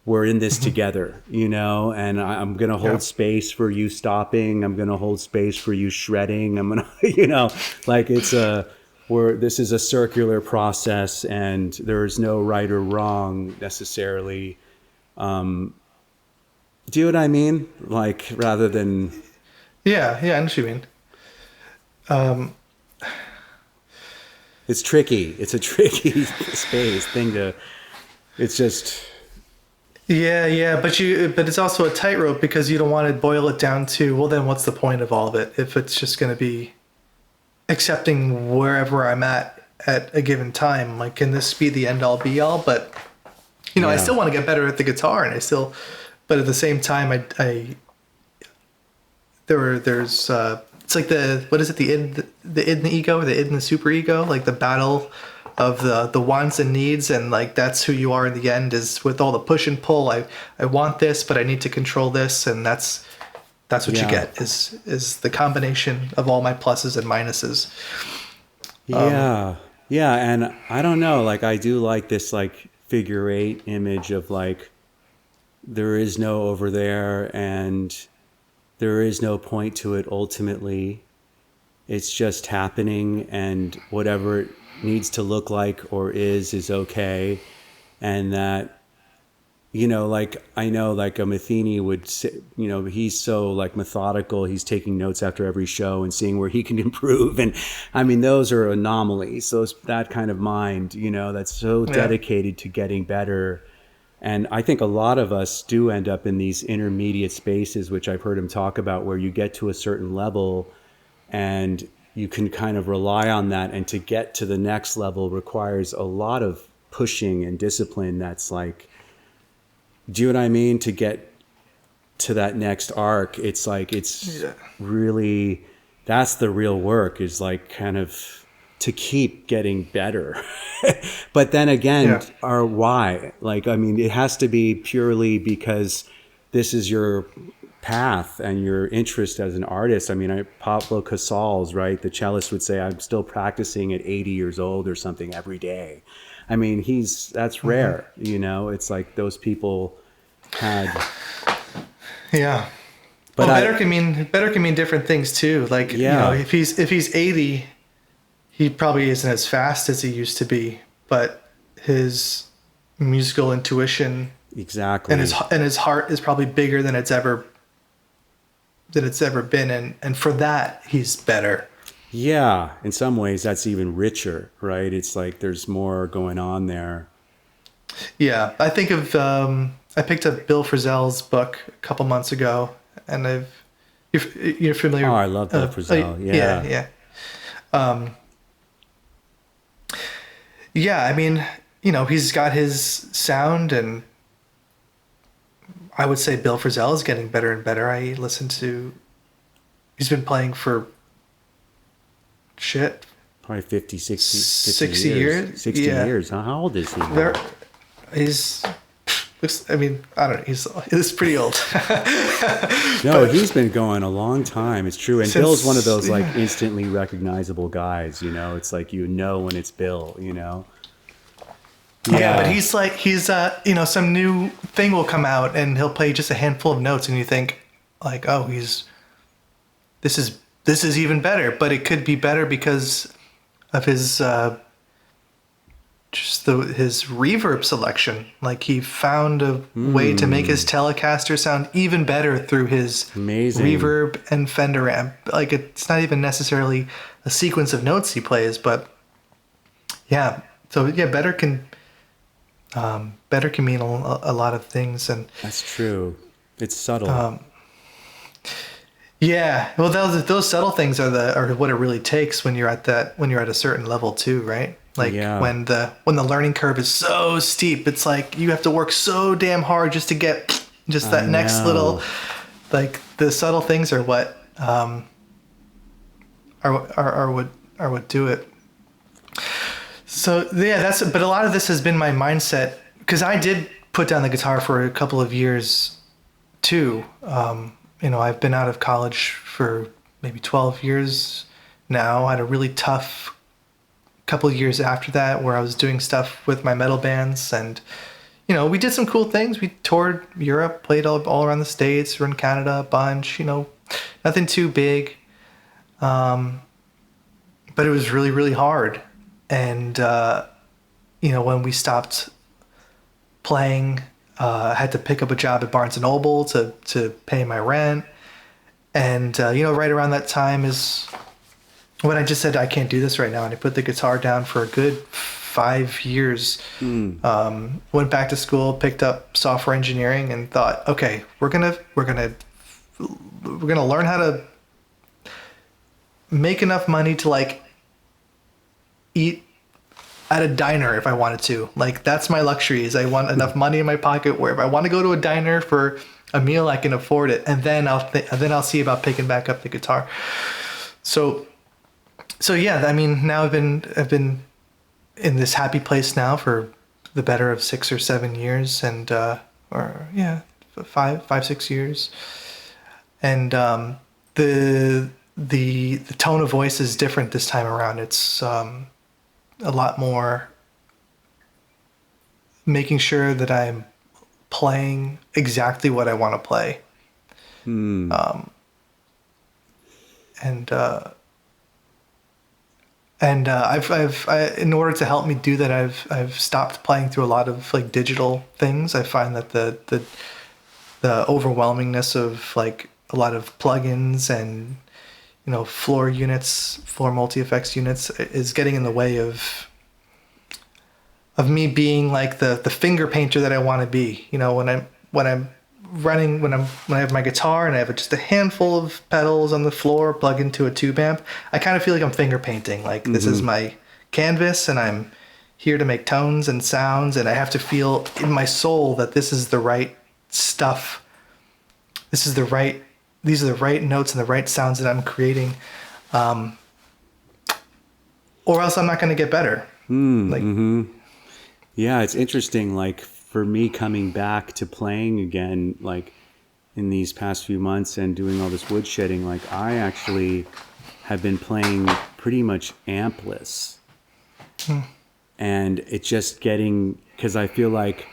we're in this together, you know, and I'm going to hold space for you stopping. I'm going to hold space for you shredding. I'm going to, you know, like this is a circular process, and there's no right or wrong necessarily. Do you know what I mean? Like, rather than, Yeah, I know what you mean. it's tricky. It's a tricky space thing to, it's just, Yeah, but it's also a tightrope because you don't want to boil it down to, well, then what's the point of all of it if it's just going to be accepting wherever I'm at a given time? Like, can this be the end all be all? But I Yeah. still want to get better at the guitar, and but at the same time, there's it's like what is it, the id and the ego, or the id and the super ego, like the battle of the wants and needs, and like that's who you are in the end, is with all the push and pull. I want this, but I need to control this, and that's what you Yeah. get is the combination of all my pluses and minuses. Yeah. Yeah. And I don't know, like, I do like this, like, figure eight image of, like, there is no over there and there is no point to it ultimately. It's just happening, and whatever it needs to look like or is okay. And that, like, I know, like, a Matheny would say, he's so, like, methodical. He's taking notes after every show and seeing where he can improve. And I mean, those are anomalies. That kind of mind, that's so dedicated to getting better. And I think a lot of us do end up in these intermediate spaces, which I've heard him talk about, where you get to a certain level and you can kind of rely on that. And to get to the next level requires a lot of pushing and discipline. That's like, do you know what I mean? To get to that next arc, it's like, it's really, that's the real work, is like kind of to keep getting better. But then again, our why, like, I mean, it has to be purely because this is your path and your interest as an artist. I mean, Pablo Casals, right? The cellist would say, I'm still practicing at 80 years old or something every day. I mean, that's rare, it's like those people had. Yeah. But better can mean different things too. Like, if he's 80, he probably isn't as fast as he used to be, but his musical intuition Exactly. and his heart is probably bigger than it's ever been, and for that he's better. Yeah, in some ways that's even richer, right? It's like there's more going on there. Yeah, I think of I picked up Bill Frisell's book a couple months ago, and you're familiar. Oh, I love Bill Frisell. Yeah. Yeah, I mean, he's got his sound, and I would say Bill Frisell is getting better and better. He's been playing for Probably 50, 60 years. 60 years. Huh? How old is he now? I mean, I don't know. He's pretty old. No, he's been going a long time. It's true. And Bill's one of those, like, instantly recognizable guys, It's like, when it's Bill, Yeah, but he's some new thing will come out and he'll play just a handful of notes and you think like, oh, this is even better, but it could be better because of his his reverb selection. Like, he found a way to make his Telecaster sound even better through his amazing reverb and Fender amp. Like, it's not even necessarily a sequence of notes he plays, but yeah. So yeah, better can mean a lot of things, and that's true. It's subtle. Yeah, well, those subtle things are what it really takes when you're at a certain level too, right? Like, when the learning curve is so steep, it's like you have to work so damn hard just to get just that next little, like, the subtle things are what what do it. So yeah, but a lot of this has been my mindset, because I did put down the guitar for a couple of years too. I've been out of college for maybe 12 years now. I had a really tough couple of years after that where I was doing stuff with my metal bands, and we did some cool things. We toured Europe, played all around the States, around Canada a bunch, nothing too big. But it was really, really hard. And, when we stopped playing, I had to pick up a job at Barnes and Noble to pay my rent. And right around that time is when I just said I can't do this right now, and I put the guitar down for a good 5 years. Went back to school, picked up software engineering, and thought, okay, we're gonna learn how to make enough money to like eat at a diner if I wanted to. Like, that's my luxury, is I want enough money in my pocket where if I want to go to a diner for a meal, I can afford it, and then I'll see about picking back up the guitar. So yeah, I mean, now I've been in this happy place now for the better of 6 or 7 years, and 5, 6 years, and the tone of voice is different this time around. It's a lot more making sure that I'm playing exactly what I want to play. And I've in order to help me do that, I've stopped playing through a lot of like digital things. I find that the overwhelmingness of like a lot of plugins and floor multi-effects units is getting in the way of me being like the finger painter that I want to be. When I have my guitar and I have just a handful of pedals on the floor plugged into a tube amp, I kind of feel like I'm finger painting. Like, this is my canvas and I'm here to make tones and sounds, and I have to feel in my soul that this is the right stuff. These are the right notes and the right sounds that I'm creating, or else I'm not going to get better. Yeah, it's interesting. Like, for me coming back to playing again, like in these past few months and doing all this woodshedding, like I actually have been playing pretty much ampless. And it's just because I feel like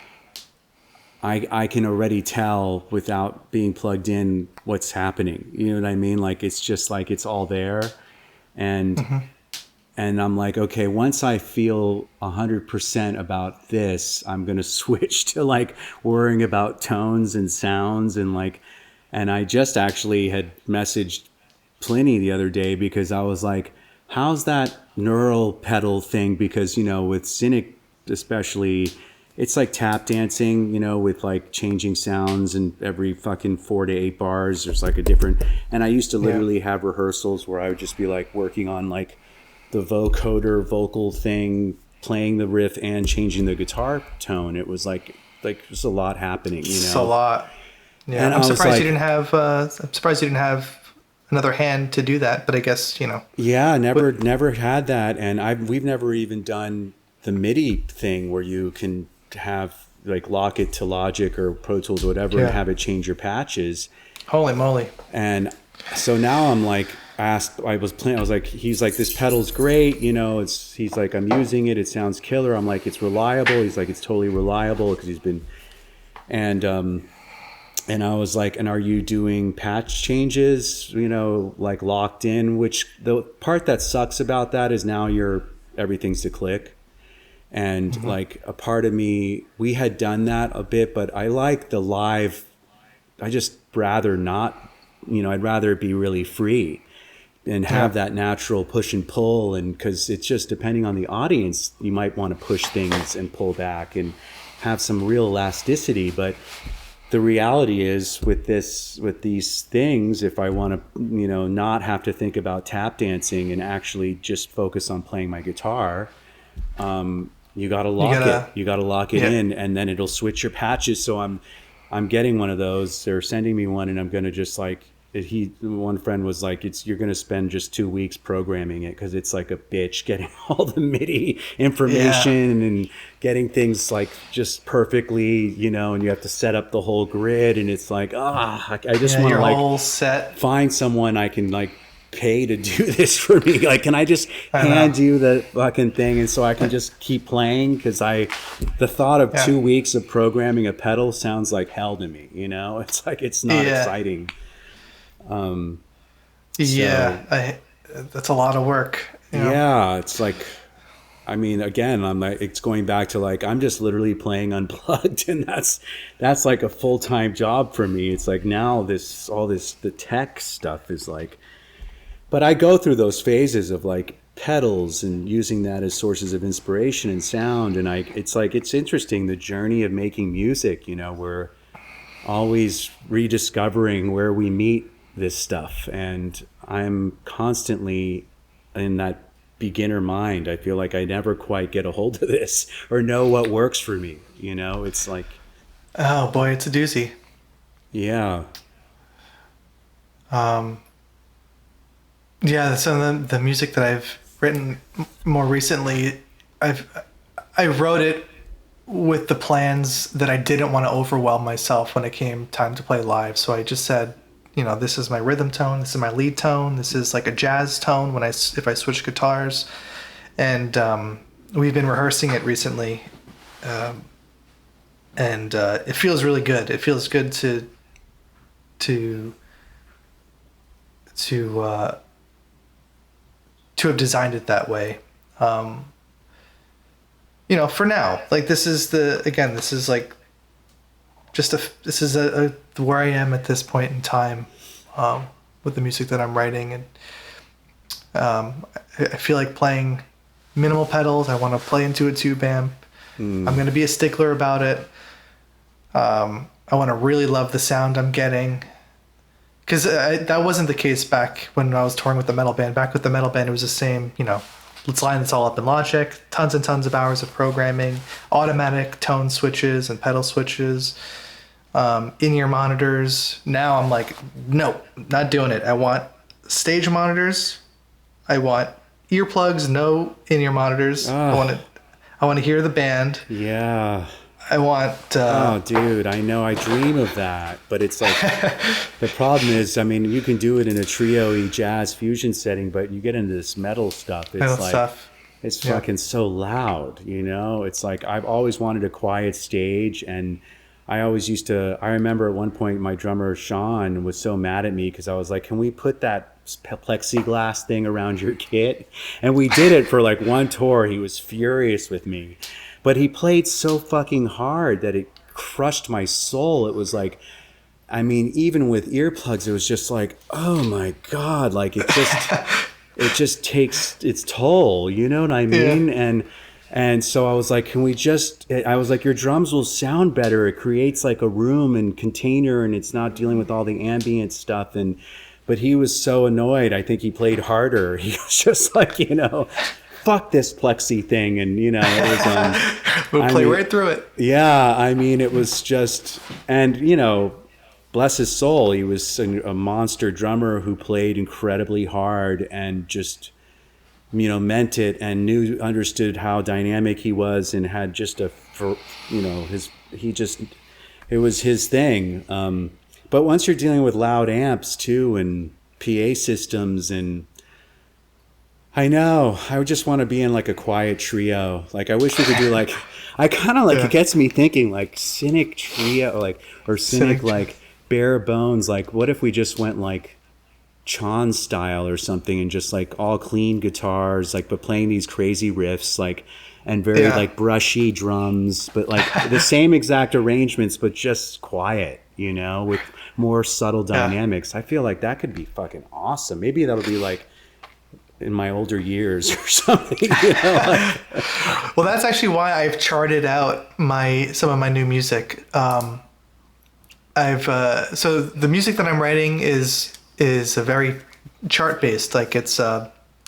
I can already tell without being plugged in what's happening. You know what I mean? Like, it's just like it's all there. And I'm like, okay, once I feel 100% about this, I'm going to switch to like worrying about tones and sounds and I just actually had messaged Pliny the other day because I was like, how's that neural pedal thing? Because, with Cynic especially, it's like tap dancing, with like changing sounds, and every fucking 4 to 8 bars, there's like a different, and I used to literally have rehearsals where I would just be like working on like the vocoder vocal thing, playing the riff and changing the guitar tone. It was like there's a lot happening, It's a lot. Yeah. And I'm surprised you didn't have another hand to do that, but I guess, Yeah, never had that. And we've never even done the MIDI thing where you can have like lock it to Logic or Pro Tools or whatever and have it change your patches. Holy moly. And so now I'm like, he's like, this pedal's great, he's like, I'm using it, it sounds killer. I'm like, it's reliable. He's like, it's totally reliable because he's been, and I was like, and are you doing patch changes, like locked in, which the part that sucks about that is now everything's to click. And like a part of me, we had done that a bit, but I like the live, I just rather not, I'd rather it be really free and have that natural push and pull. And because it's just depending on the audience, you might want to push things and pull back and have some real elasticity. But the reality is with these things, if I want to, not have to think about tap dancing and actually just focus on playing my guitar, you got to lock it. You got to lock it in, and then it'll switch your patches. So I'm getting one of those. They're sending me one, and I'm going to just like, one friend was like, you're going to spend just 2 weeks programming it because it's like a bitch getting all the MIDI information and getting things like just perfectly, and you have to set up the whole grid, and it's like, I just want to like whole set. Find someone I can like pay to do this for me. Like, can I just hand you the fucking thing and so I can just keep playing? Because the thought of 2 weeks of programming a pedal sounds like hell to me. It's like, it's not exciting. That's a lot of work. Yeah, it's like, I mean, again, I'm like, it's going back to like, I'm just literally playing unplugged, and that's like a full-time job for me. It's like now the tech stuff is like, but I go through those phases of like pedals and using that as sources of inspiration and sound. And it's interesting, the journey of making music, we're always rediscovering where we meet this stuff. And I'm constantly in that beginner mind. I feel like I never quite get a hold of this or know what works for me. It's like, Oh boy, it's a doozy. yeah. Yeah, so the music that I've written more recently, I wrote it with the plans that I didn't want to overwhelm myself when it came time to play live. So I just said, this is my rhythm tone, this is my lead tone, this is like a jazz tone if I switch guitars, and we've been rehearsing it recently, and it feels really good. It feels good to have designed it that way. For now, like this is like this is where I am at this point in time with the music that I'm writing, and I feel like playing minimal pedals. I want to play into a tube amp. I'm going to be a stickler about it. I want to really love the sound I'm getting, because that wasn't the case back when I was touring with the metal band. Back with the metal band, it was the same. Let's line this all up in Logic. Tons and tons of hours of programming, automatic tone switches and pedal switches. In-ear monitors. Now I'm like, no, not doing it. I want stage monitors. I want earplugs, no in-ear monitors. I want to hear the band. Yeah. I want... oh, dude, I know. I dream of that. But it's like, the problem is, I mean, you can do it in a trio-y jazz fusion setting, but you get into this metal stuff. It's fucking so loud, It's like, I've always wanted a quiet stage, and I remember at one point my drummer Sean was so mad at me because I was like, can we put that plexiglass thing around your kit? And we did it for like one tour. He was furious with me, but he played so fucking hard that it crushed my soul. It was like, I mean, even with earplugs, it was just like, oh my God, like it just takes its toll, you know what I mean? Yeah. And so I was like, your drums will sound better. It creates like a room and container, and it's not dealing with all the ambient stuff. But he was so annoyed. I think he played harder. He was just like, fuck this plexi thing. And, it was, we'll play right through it. Yeah. I mean, it was just, and, bless his soul, he was a monster drummer who played incredibly hard and just, meant it, and understood how dynamic he was, and had just it was his thing. But once you're dealing with loud amps too, and PA systems, and I know, I would just want to be in like a quiet trio. Like, I wish we could do like, I kind of like, it gets me thinking like Cynic trio, like, or Cynic like bare bones. Like, what if we just went like Chon style or something, and just like all clean guitars, like, but playing these crazy riffs, like, and very like brushy drums, but like the same exact arrangements, but just quiet, with more subtle dynamics. I feel like that could be fucking awesome. Maybe that'll be like in my older years or something. Well, that's actually why I've charted out some of my new music. So the music that I'm writing is a very chart based. Like, it's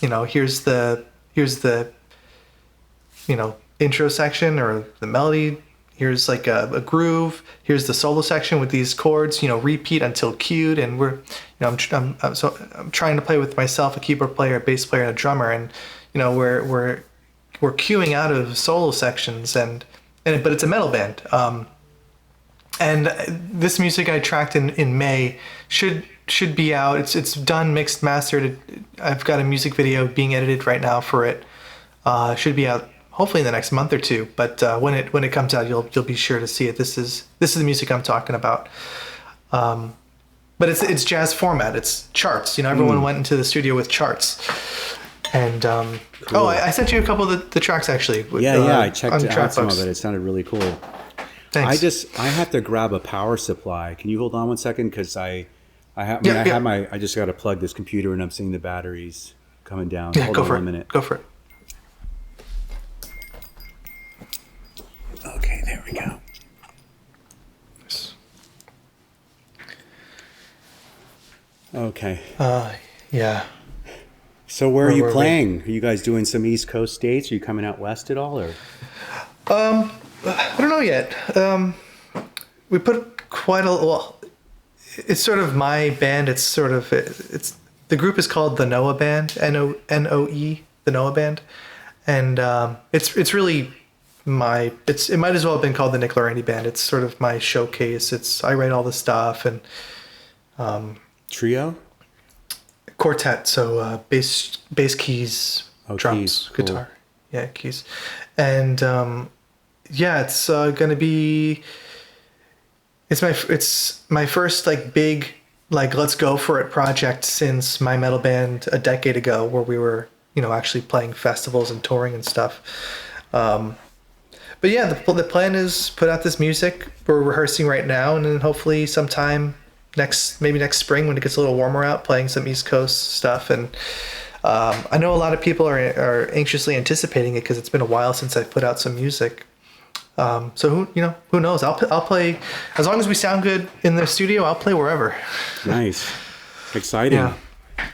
here's the intro section or the melody. Here's like a groove. Here's the solo section with these chords, repeat until cued. And I'm trying to play with myself, a keyboard player, a bass player, and a drummer, and we're cueing out of solo sections, but it's a metal band. And this music I tracked in May should be out. It's done, mixed, mastered. I've got a music video being edited right now for it. Should be out hopefully in the next month or two. But when it comes out, you'll be sure to see it. This is the music I'm talking about. But it's jazz format. It's charts. Everyone went into the studio with charts. And Cool. I sent you a couple of the tracks actually. Yeah, I checked on out some Dropbox. of it. It sounded really cool. Thanks. I have to grab a power supply. Can you hold on one second? Because Yeah. I just got to plug this computer and I'm seeing the batteries coming down. Yeah, Hold go on for 1 it. minute. Go for it. Okay, there we go. Okay. Yeah. So where are you were we? playing? Are you guys doing some East Coast states? Are you coming out west at all, or? I don't know yet. We put quite a well. It's sort of my band. It's the group is called the Noah Band. Noe, the Noah Band, and it's really it might as well have been called the Nick Llerandi Band. It's sort of my showcase. I write all the stuff and Trio? quartet. So bass keys, drums, keys, cool. guitar, yeah, keys, and yeah, it's gonna be. It's my first like big like let's go for it project since my metal band a decade ago, where we were actually playing festivals and touring and stuff. But yeah, the plan is put out this music. We're rehearsing right now, and then hopefully sometime maybe next spring when it gets a little warmer out, playing some East Coast stuff. And I know a lot of people are anxiously anticipating it because it's been a while since I put out some music. So who knows? I'll play as long as we sound good in the studio. I'll play wherever. Nice, exciting.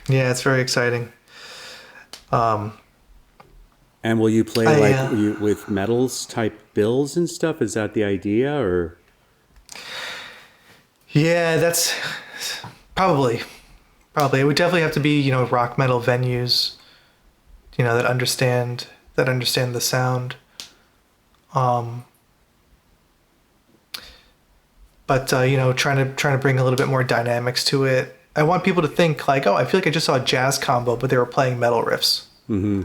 Yeah, it's very exciting. And will you play with medals type bills and stuff? Is that the idea, or? Yeah, that's probably. It would definitely have to be rock metal venues, that understand the sound. But trying to bring a little bit more dynamics to it. I want people to think like, oh, I feel like I just saw a jazz combo, but they were playing metal riffs. Mm-hmm.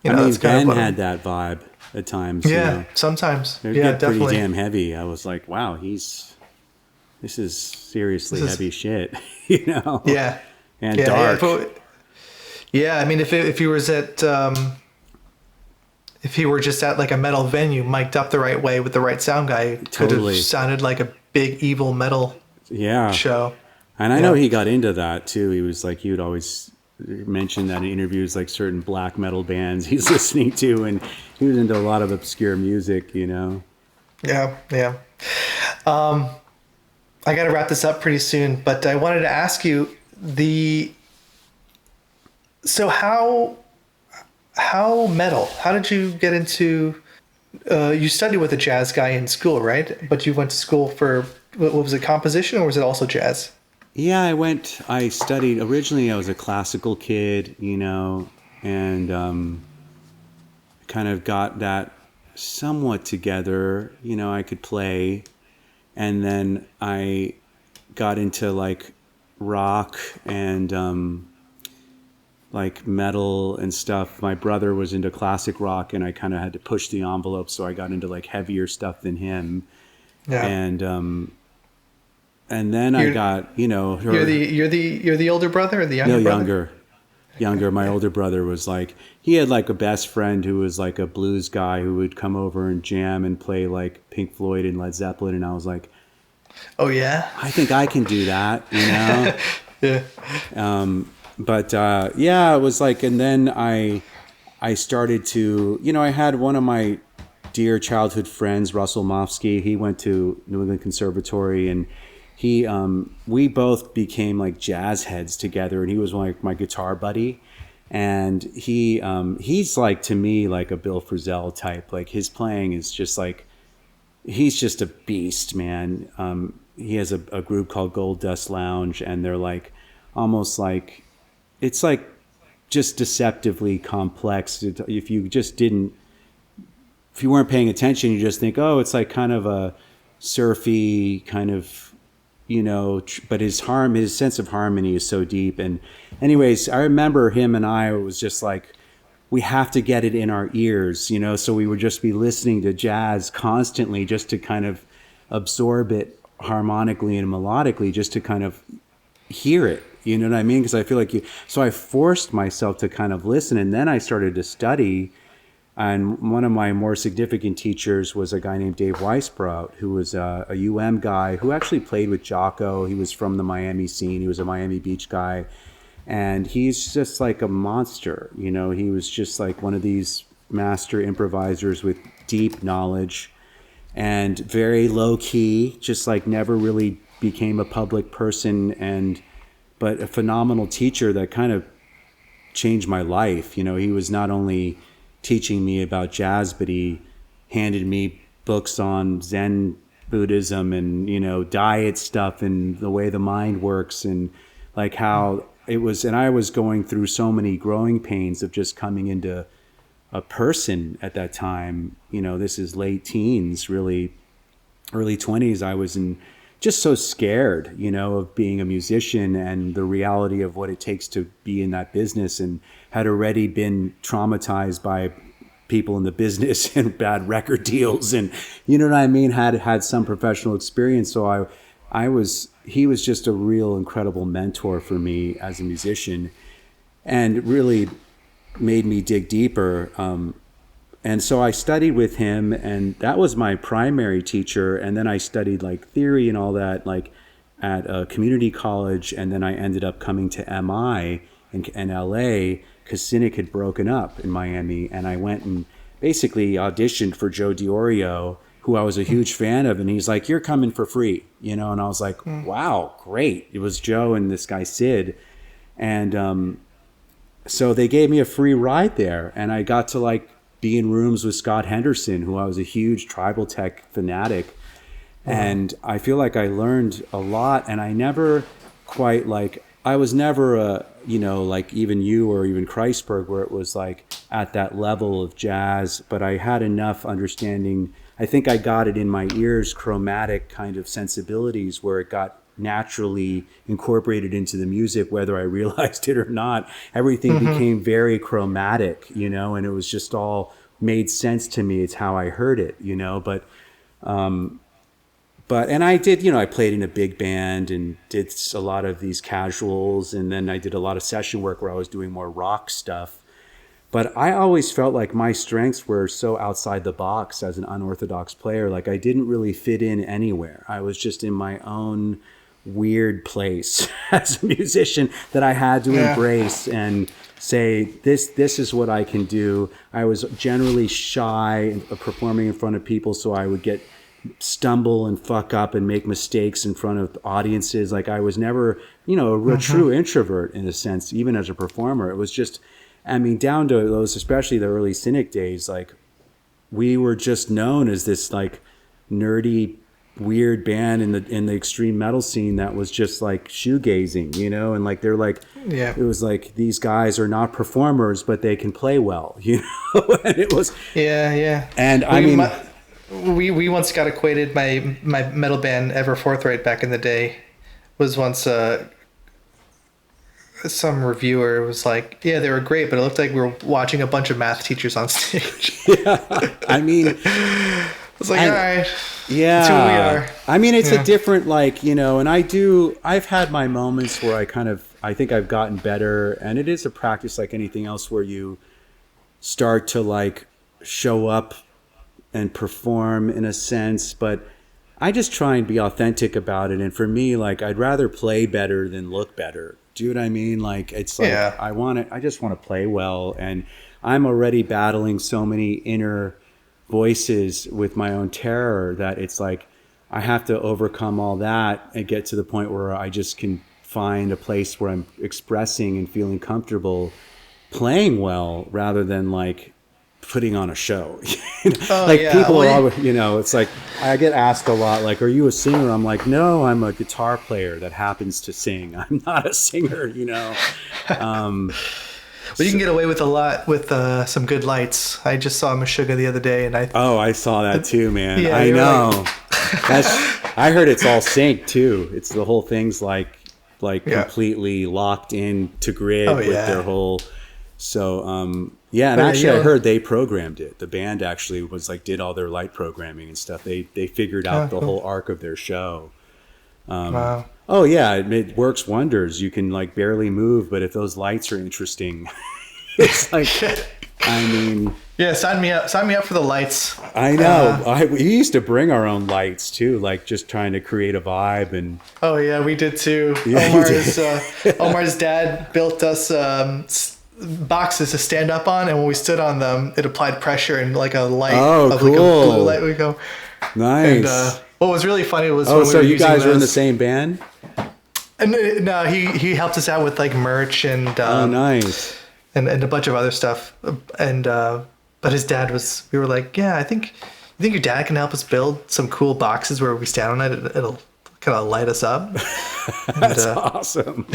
Ben had that vibe at times. Yeah, sometimes. They yeah, get definitely. Pretty damn heavy. I was like, wow, this is seriously heavy shit. Yeah. And dark. Yeah, I mean, if he was at if he were just at like a metal venue, mic'd up the right way with the right sound guy, it could have sounded like a big evil metal show. And I know he got into that too. He was like, he would always mention that in interviews, like certain black metal bands he's listening to, and he was into a lot of obscure music, Yeah. I got to wrap this up pretty soon, but I wanted to ask you so how metal? How did you get into? You studied with a jazz guy in school, right? But you went to school for what was it, composition, or was it also jazz? Yeah, I studied, originally I was a classical kid, and kind of got that somewhat together, I could play. And then I got into like rock and like metal and stuff. My brother was into classic rock, and I kind of had to push the envelope, so I got into like heavier stuff than him. Yeah. And then I got, you're the older brother or the younger brother? Younger. My older brother was like, he had like a best friend who was like a blues guy who would come over and jam and play like Pink Floyd and Led Zeppelin. And I was like, oh yeah, I think I can do that, Yeah. It was like, and then I started to, I had one of my dear childhood friends, Russell Mofsky. He went to New England Conservatory, and we both became like jazz heads together, and he was like my guitar buddy. And he's like, to me, like a Bill Frisell type. Like his playing is just like, he's just a beast, man. He has a group called Gold Dust Lounge, and they're like almost like, it's like just deceptively complex. If you weren't paying attention, you just think, oh, it's like kind of a surfy kind of, but his sense of harmony is so deep. And anyways, I remember him and I, it was just like, we have to get it in our ears, so we would just be listening to jazz constantly just to kind of absorb it harmonically and melodically, just to kind of hear it, You know what I mean? Because I feel like so I forced myself to kind of listen, and then I started to study. And one of my more significant teachers was a guy named Dave Weisbrot, who was a guy who actually played with Jocko. He was from the Miami scene. He was a Miami Beach guy. And he's just like a monster. You know, he was just like one of these master improvisers with deep knowledge and very low key, just like never really became a public person, but a phenomenal teacher that kind of changed my life. You know, he was not only teaching me about jazz, but he handed me books on Zen Buddhism and, you know, diet stuff and the way the mind works, and like how it was. And I was going through so many growing pains of just coming into a person at that time. You know, this is late teens, really early 20s. I was just so scared, you know, of being a musician and the reality of what it takes to be in that business, and had already been traumatized by people in the business and bad record deals, and you know what I mean, had some professional experience. So he was just a real incredible mentor for me as a musician, and really made me dig deeper. And so I studied with him, and that was my primary teacher. And then I studied like theory and all that, like at a community college. And then I ended up coming to MI in LA because Cynic had broken up in Miami. And I went and basically auditioned for Joe DiOrio, who I was a huge fan of. And he's like, "You're coming for free," you know? And I was like, wow, great. It was Joe and this guy, Sid. And so they gave me a free ride there. And I got to like be in rooms with Scott Henderson, who I was a huge tribal tech fanatic. And I feel like I learned a lot, and I never quite like, I was never a, you know, like even you or even Kreisberg, where it was like at that level of jazz, but I had enough understanding. I think I got it in my ears, chromatic kind of sensibilities, where it got naturally incorporated into the music, whether I realized it or not. Everything became very chromatic, you know, and it was just all made sense to me. It's how I heard it, you know, but and I did, you know, I played in a big band and did a lot of these casuals, and then I did a lot of session work where I was doing more rock stuff. But I always felt like my strengths were so outside the box as an unorthodox player. Like I didn't really fit in anywhere. I was just in my own weird place as a musician that I had to embrace and say, this is what I can do. I was generally shy of performing in front of people, so I would stumble and fuck up and make mistakes in front of audiences. Like I was never, you know, a true introvert in a sense, even as a performer. It was just, I mean, down to those, especially the early Cynic days, like we were just known as this like nerdy, weird band in the extreme metal scene that was just like shoegazing, you know, and like they're like, it was like, these guys are not performers, but they can play well, you know. And it was and I mean, we once got equated. My metal band Ever Forthright back in the day was once some reviewer was like, yeah, they were great, but it looked like we were watching a bunch of math teachers on stage. I mean, I was like, all right, yeah, that's who we are. I mean, it's a different, like, you know, and I've had my moments where I think I've gotten better, and it is a practice like anything else where you start to like show up and perform in a sense, but I just try and be authentic about it. And for me, like, I'd rather play better than look better. Do you know what I mean? Like, it's like, I just want to play well. And I'm already battling so many inner voices with my own terror that it's like, I have to overcome all that and get to the point where I just can find a place where I'm expressing and feeling comfortable playing well, rather than like putting on a show. People are always, you know, it's like I get asked a lot, like, are you a singer? I'm like, no, I'm a guitar player that happens to sing. I'm not a singer, you know. But you can get away with a lot with some good lights. I just saw Meshuggah the other day, and I saw that too, man. I know. I heard it's all synced too. It's the whole thing's like completely locked in to grid with their whole. So and actually I heard they programmed it. The band actually was like did all their light programming and stuff. They figured out the whole arc of their show. Wow. Oh yeah, it works wonders. You can like barely move, but if those lights are interesting, it's like, I mean, Yeah, sign me up. Sign me up for the lights. I know. We used to bring our own lights too, like just trying to create a vibe. And Oh yeah, we did too. Yeah, you did. Omar's dad built us boxes to stand up on, and when we stood on them, it applied pressure and like a light, Oh, like a cool. blue light would go. nice. And what was really funny was Oh, when so we were you using guys were in the those- same band? And no, he helped us out with like merch and Oh, nice. and a bunch of other stuff. And but his dad was. We were like, yeah, I think your dad can help us build some cool boxes where we stand on it. It'll kind of light us up. That's awesome.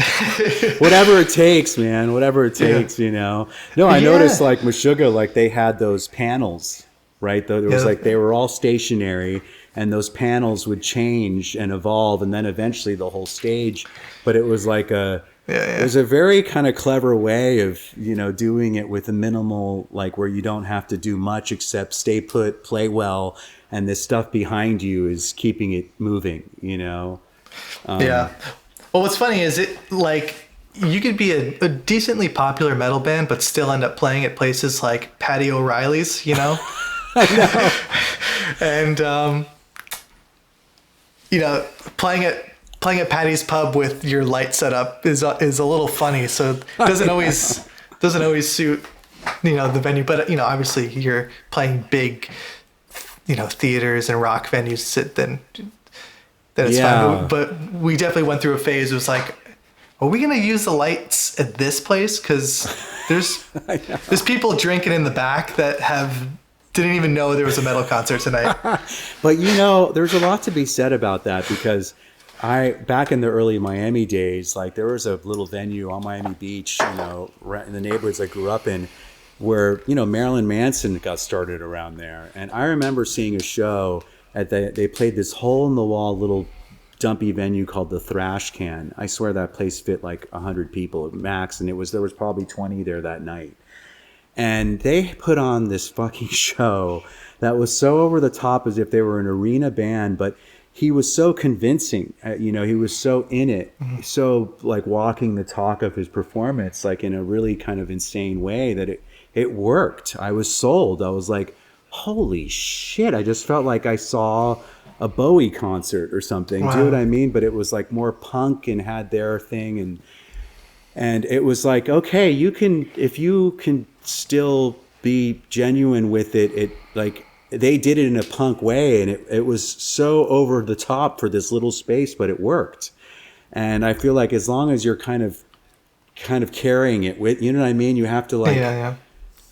Whatever it takes, man. Whatever it takes, you know. No, I Yeah. noticed like Meshuggah, like they had those panels, right? There was Yeah. like they were all stationary, and those panels would change and evolve, and then eventually the whole stage. But it was like it was a very kind of clever way of, you know, doing it with a minimal, like where you don't have to do much except stay put, play well, and this stuff behind you is keeping it moving, you know. Yeah. Well, what's funny is it like you could be a decently popular metal band, but still end up playing at places like Patty O'Reilly's, you know. I know. And you know, playing at Patty's Pub with your light setup is a little funny. So it doesn't always suit, you know, the venue. But you know, obviously you're playing big, you know, theaters and rock venues. Then it's Yeah. fine. But we definitely went through a phase. It was like, are we gonna use the lights at this place? Because there's people drinking in the back that didn't even know there was a metal concert tonight. But you know, there's a lot to be said about that, because back in the early Miami days, like there was a little venue on Miami Beach, you know, right in the neighborhoods I grew up in, where, you know, Marilyn Manson got started around there. And I remember seeing a show they played this hole in the wall little dumpy venue called the Thrash Can. I swear that place fit like 100 people max, and there was probably 20 there that night. And they put on this fucking show that was so over the top, as if they were an arena band, but he was so convincing. You know, he was so in it, so like walking the talk of his performance, like in a really kind of insane way, that it worked. I was sold. I was like, holy shit. I just felt like I saw a Bowie concert or something. Wow. Do you know what I mean? But it was like more punk and had their thing. And it was like, okay, if you can still be genuine with it, like they did it in a punk way, and it was so over the top for this little space, but it worked. And I feel like as long as you're kind of carrying it with, you know what I mean? You have to like, Yeah.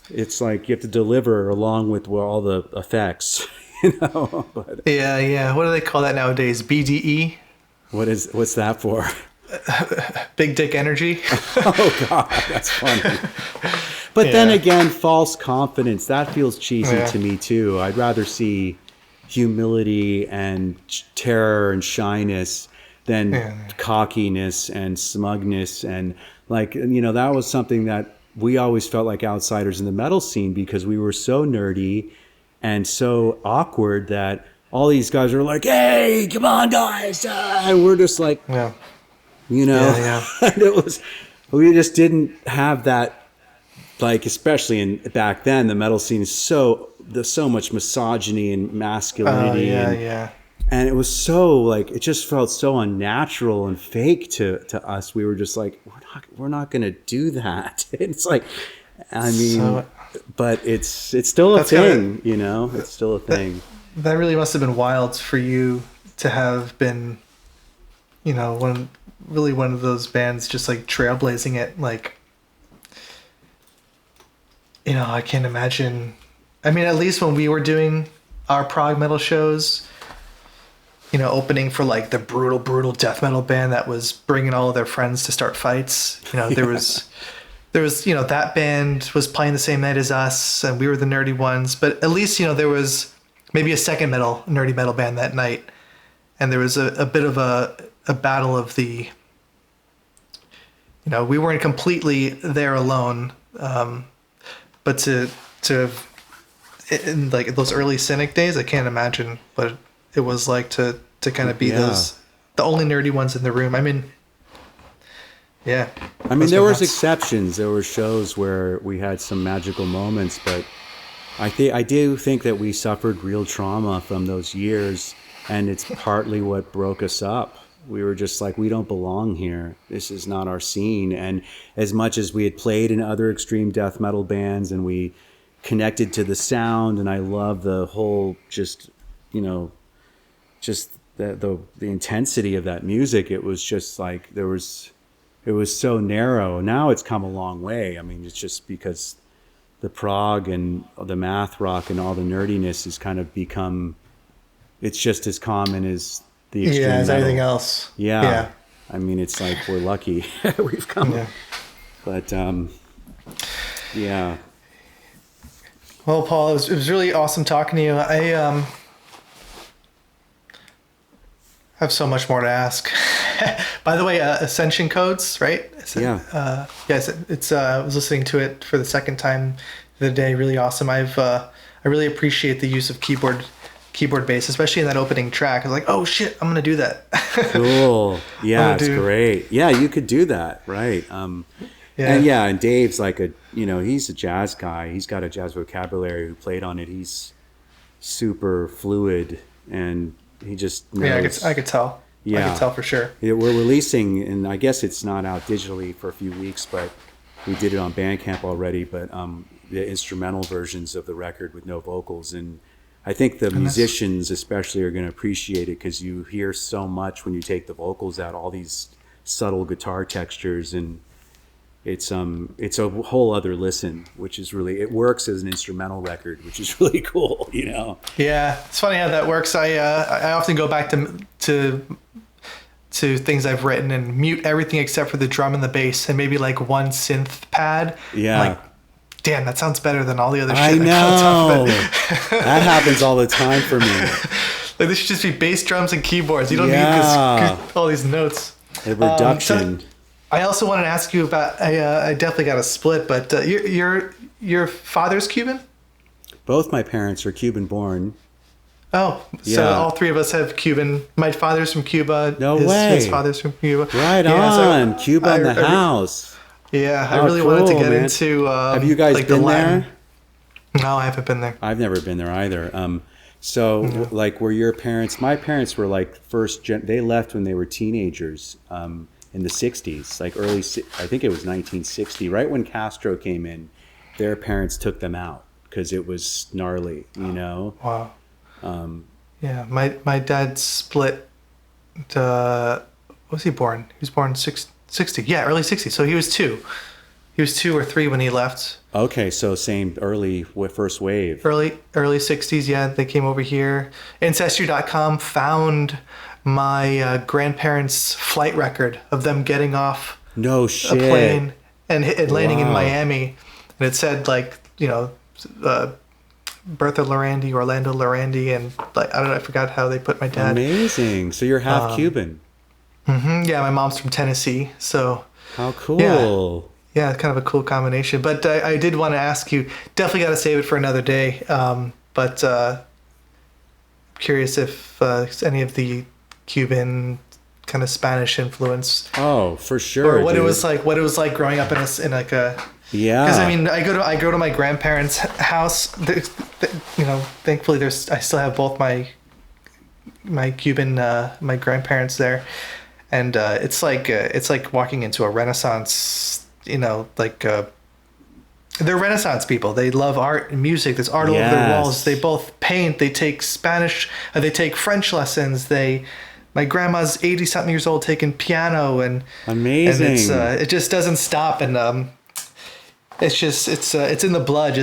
it's like you have to deliver along with all the effects, you know? But Yeah. What do they call that nowadays? BDE? what's that for? Big dick energy? Oh God, that's funny. But then again, false confidence, that feels cheesy to me too. I'd rather see humility and terror and shyness than cockiness and smugness. And like, you know, that was something that we always felt like outsiders in the metal scene, because we were so nerdy and so awkward that all these guys are like, hey, come on guys. And we're just like, you know, and we just didn't have that, like, especially back then, the metal scene is there's so much misogyny and masculinity. And it was so like, it just felt so unnatural and fake to us. We were just like, we're not going to do that. It's like, I mean, but it's still a thing, you know, it's still a thing. That really must have been wild for you to have been, you know, one of those bands just like trailblazing it. Like, you know, I can't imagine. I mean, at least when we were doing our prog metal shows, you know, opening for like the brutal death metal band that was bringing all of their friends to start fights. You know, there was, you know, that band was playing the same night as us, and we were the nerdy ones. But at least, you know, there was maybe a second nerdy metal band that night, and there was a bit of a battle of the. You know, we weren't completely there alone, but to in like those early Cynic days, I can't imagine what it was like to kind of be those the only nerdy ones in the room. I mean, yeah. I mean, there was exceptions. There were shows where we had some magical moments, but I do think that we suffered real trauma from those years, and it's partly what broke us up. We were just like, we don't belong here. This is not our scene. And as much as we had played in other extreme death metal bands and we connected to the sound, and I love the whole just the intensity of that music, it was just like it was so narrow. Now it's come a long way. I mean, it's just because the prog and the math rock and all the nerdiness has kind of become, it's just as common as the extreme as metal. anything else. Yeah. I mean, it's like we're lucky we've come. Yeah. But yeah. Well, Paul, it was really awesome talking to you. I have so much more to ask. By the way, Ascension Codes, right? Yeah. Yes, it's. I was listening to it for the second time the other day. Really awesome. I really appreciate the use of keyboard bass, especially in that opening track. I was like, oh shit, I'm gonna do that. Cool. Yeah, it's great. Yeah, you could do that, right? And Dave's like he's a jazz guy. He's got a jazz vocabulary. Who played on it? He's super fluid, and he just knows. Yeah, I could tell. Yeah, I could tell for sure. We're releasing, and I guess it's not out digitally for a few weeks, but we did it on Bandcamp already. But the instrumental versions of the record with no vocals, and I think the musicians especially are going to appreciate it because you hear so much when you take the vocals out, all these subtle guitar textures, and it's a whole other listen, which is really, it works as an instrumental record, which is really cool, Yeah, it's funny how that works. I often go back to things I've written and mute everything except for the drum and the bass and maybe like one synth pad. Yeah. Like, damn, that sounds better than all the other shit. I know. That happens all the time for me. Like, this should just be bass, drums, and keyboards. You don't need all these notes. A reduction. I also wanted to ask you about. I definitely got a split, but your father's Cuban? Both my parents are Cuban born. Oh, so all three of us have Cuban. My father's from Cuba. No way. His father's from Cuba. Right on. So Cuba in the house. Yeah, I really wanted to get into. Have you guys been there? No, I haven't been there. I've never been there either. Like, were your parents? My parents were like they left when they were teenagers in the 60s, like I think it was 1960, right when Castro came in. Their parents took them out because it was gnarly, Wow. Yeah, my dad split. Was he born? He was born 60. Yeah, early 60s. So he was 2. He was 2 or 3 when he left. Okay, so same first wave. Early 60s, yeah. They came over here. Ancestry.com found my grandparents' flight record of them getting off a plane and landing in Miami. And it said, Bertha Llerandi, Orlando Llerandi, and I forgot how they put my dad. Amazing. So you're half Cuban. Mm-hmm. Yeah, my mom's from Tennessee, so. How cool. Yeah, kind of a cool combination. But I did want to ask you, definitely got to save it for another day, but curious if any of the Cuban kind of Spanish influence. Oh, for sure. Or what it was like growing up in like a. Yeah. Because I mean, I go to my grandparents' house. Thankfully, I still have both my Cuban my grandparents there, and it's like walking into a Renaissance. They're Renaissance people. They love art and music. There's art all over their walls. They both paint. They take Spanish. They take French lessons. My grandma's 80-something years old taking piano and amazing. And it just doesn't stop and it's in the blood.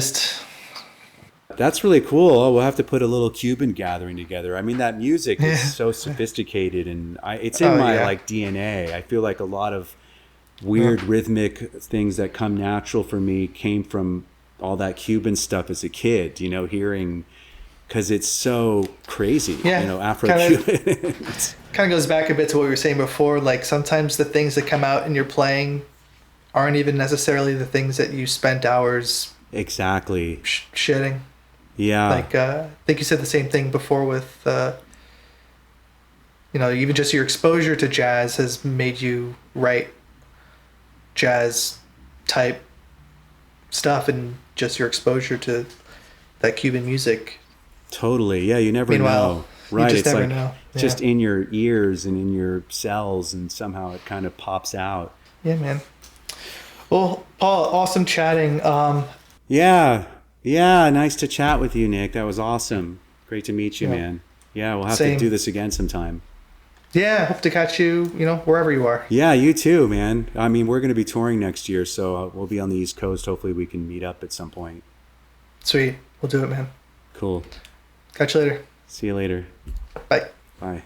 That's really cool. We'll have to put a little Cuban gathering together. I mean, that music is so sophisticated, and it's in my DNA. I feel like a lot of weird rhythmic things that come natural for me came from all that Cuban stuff as a kid. Hearing, because it's so crazy. Afro-Cuban. Kind of goes back a bit to what we were saying before. Like sometimes the things that come out in your playing aren't even necessarily the things that you spent hours exactly shitting. Yeah. I think you said the same thing before with even just your exposure to jazz has made you write jazz type stuff, and just your exposure to that Cuban music. Totally. Yeah, you never Meanwhile, know. Right. You just It's never like know. just in your ears and in your cells, and somehow it kind of pops out. Yeah, man. Well, Paul, awesome chatting. Yeah. Yeah. Nice to chat with you, Nick. That was awesome. Great to meet you, man. Yeah, we'll have Same. to do this again sometime. Yeah, hope to catch you, wherever you are. Yeah, you too, man. I mean, we're going to be touring next year, so we'll be on the East Coast. Hopefully we can meet up at some point. Sweet. We'll do it, man. Cool. Catch you later. See you later. Bye. Bye.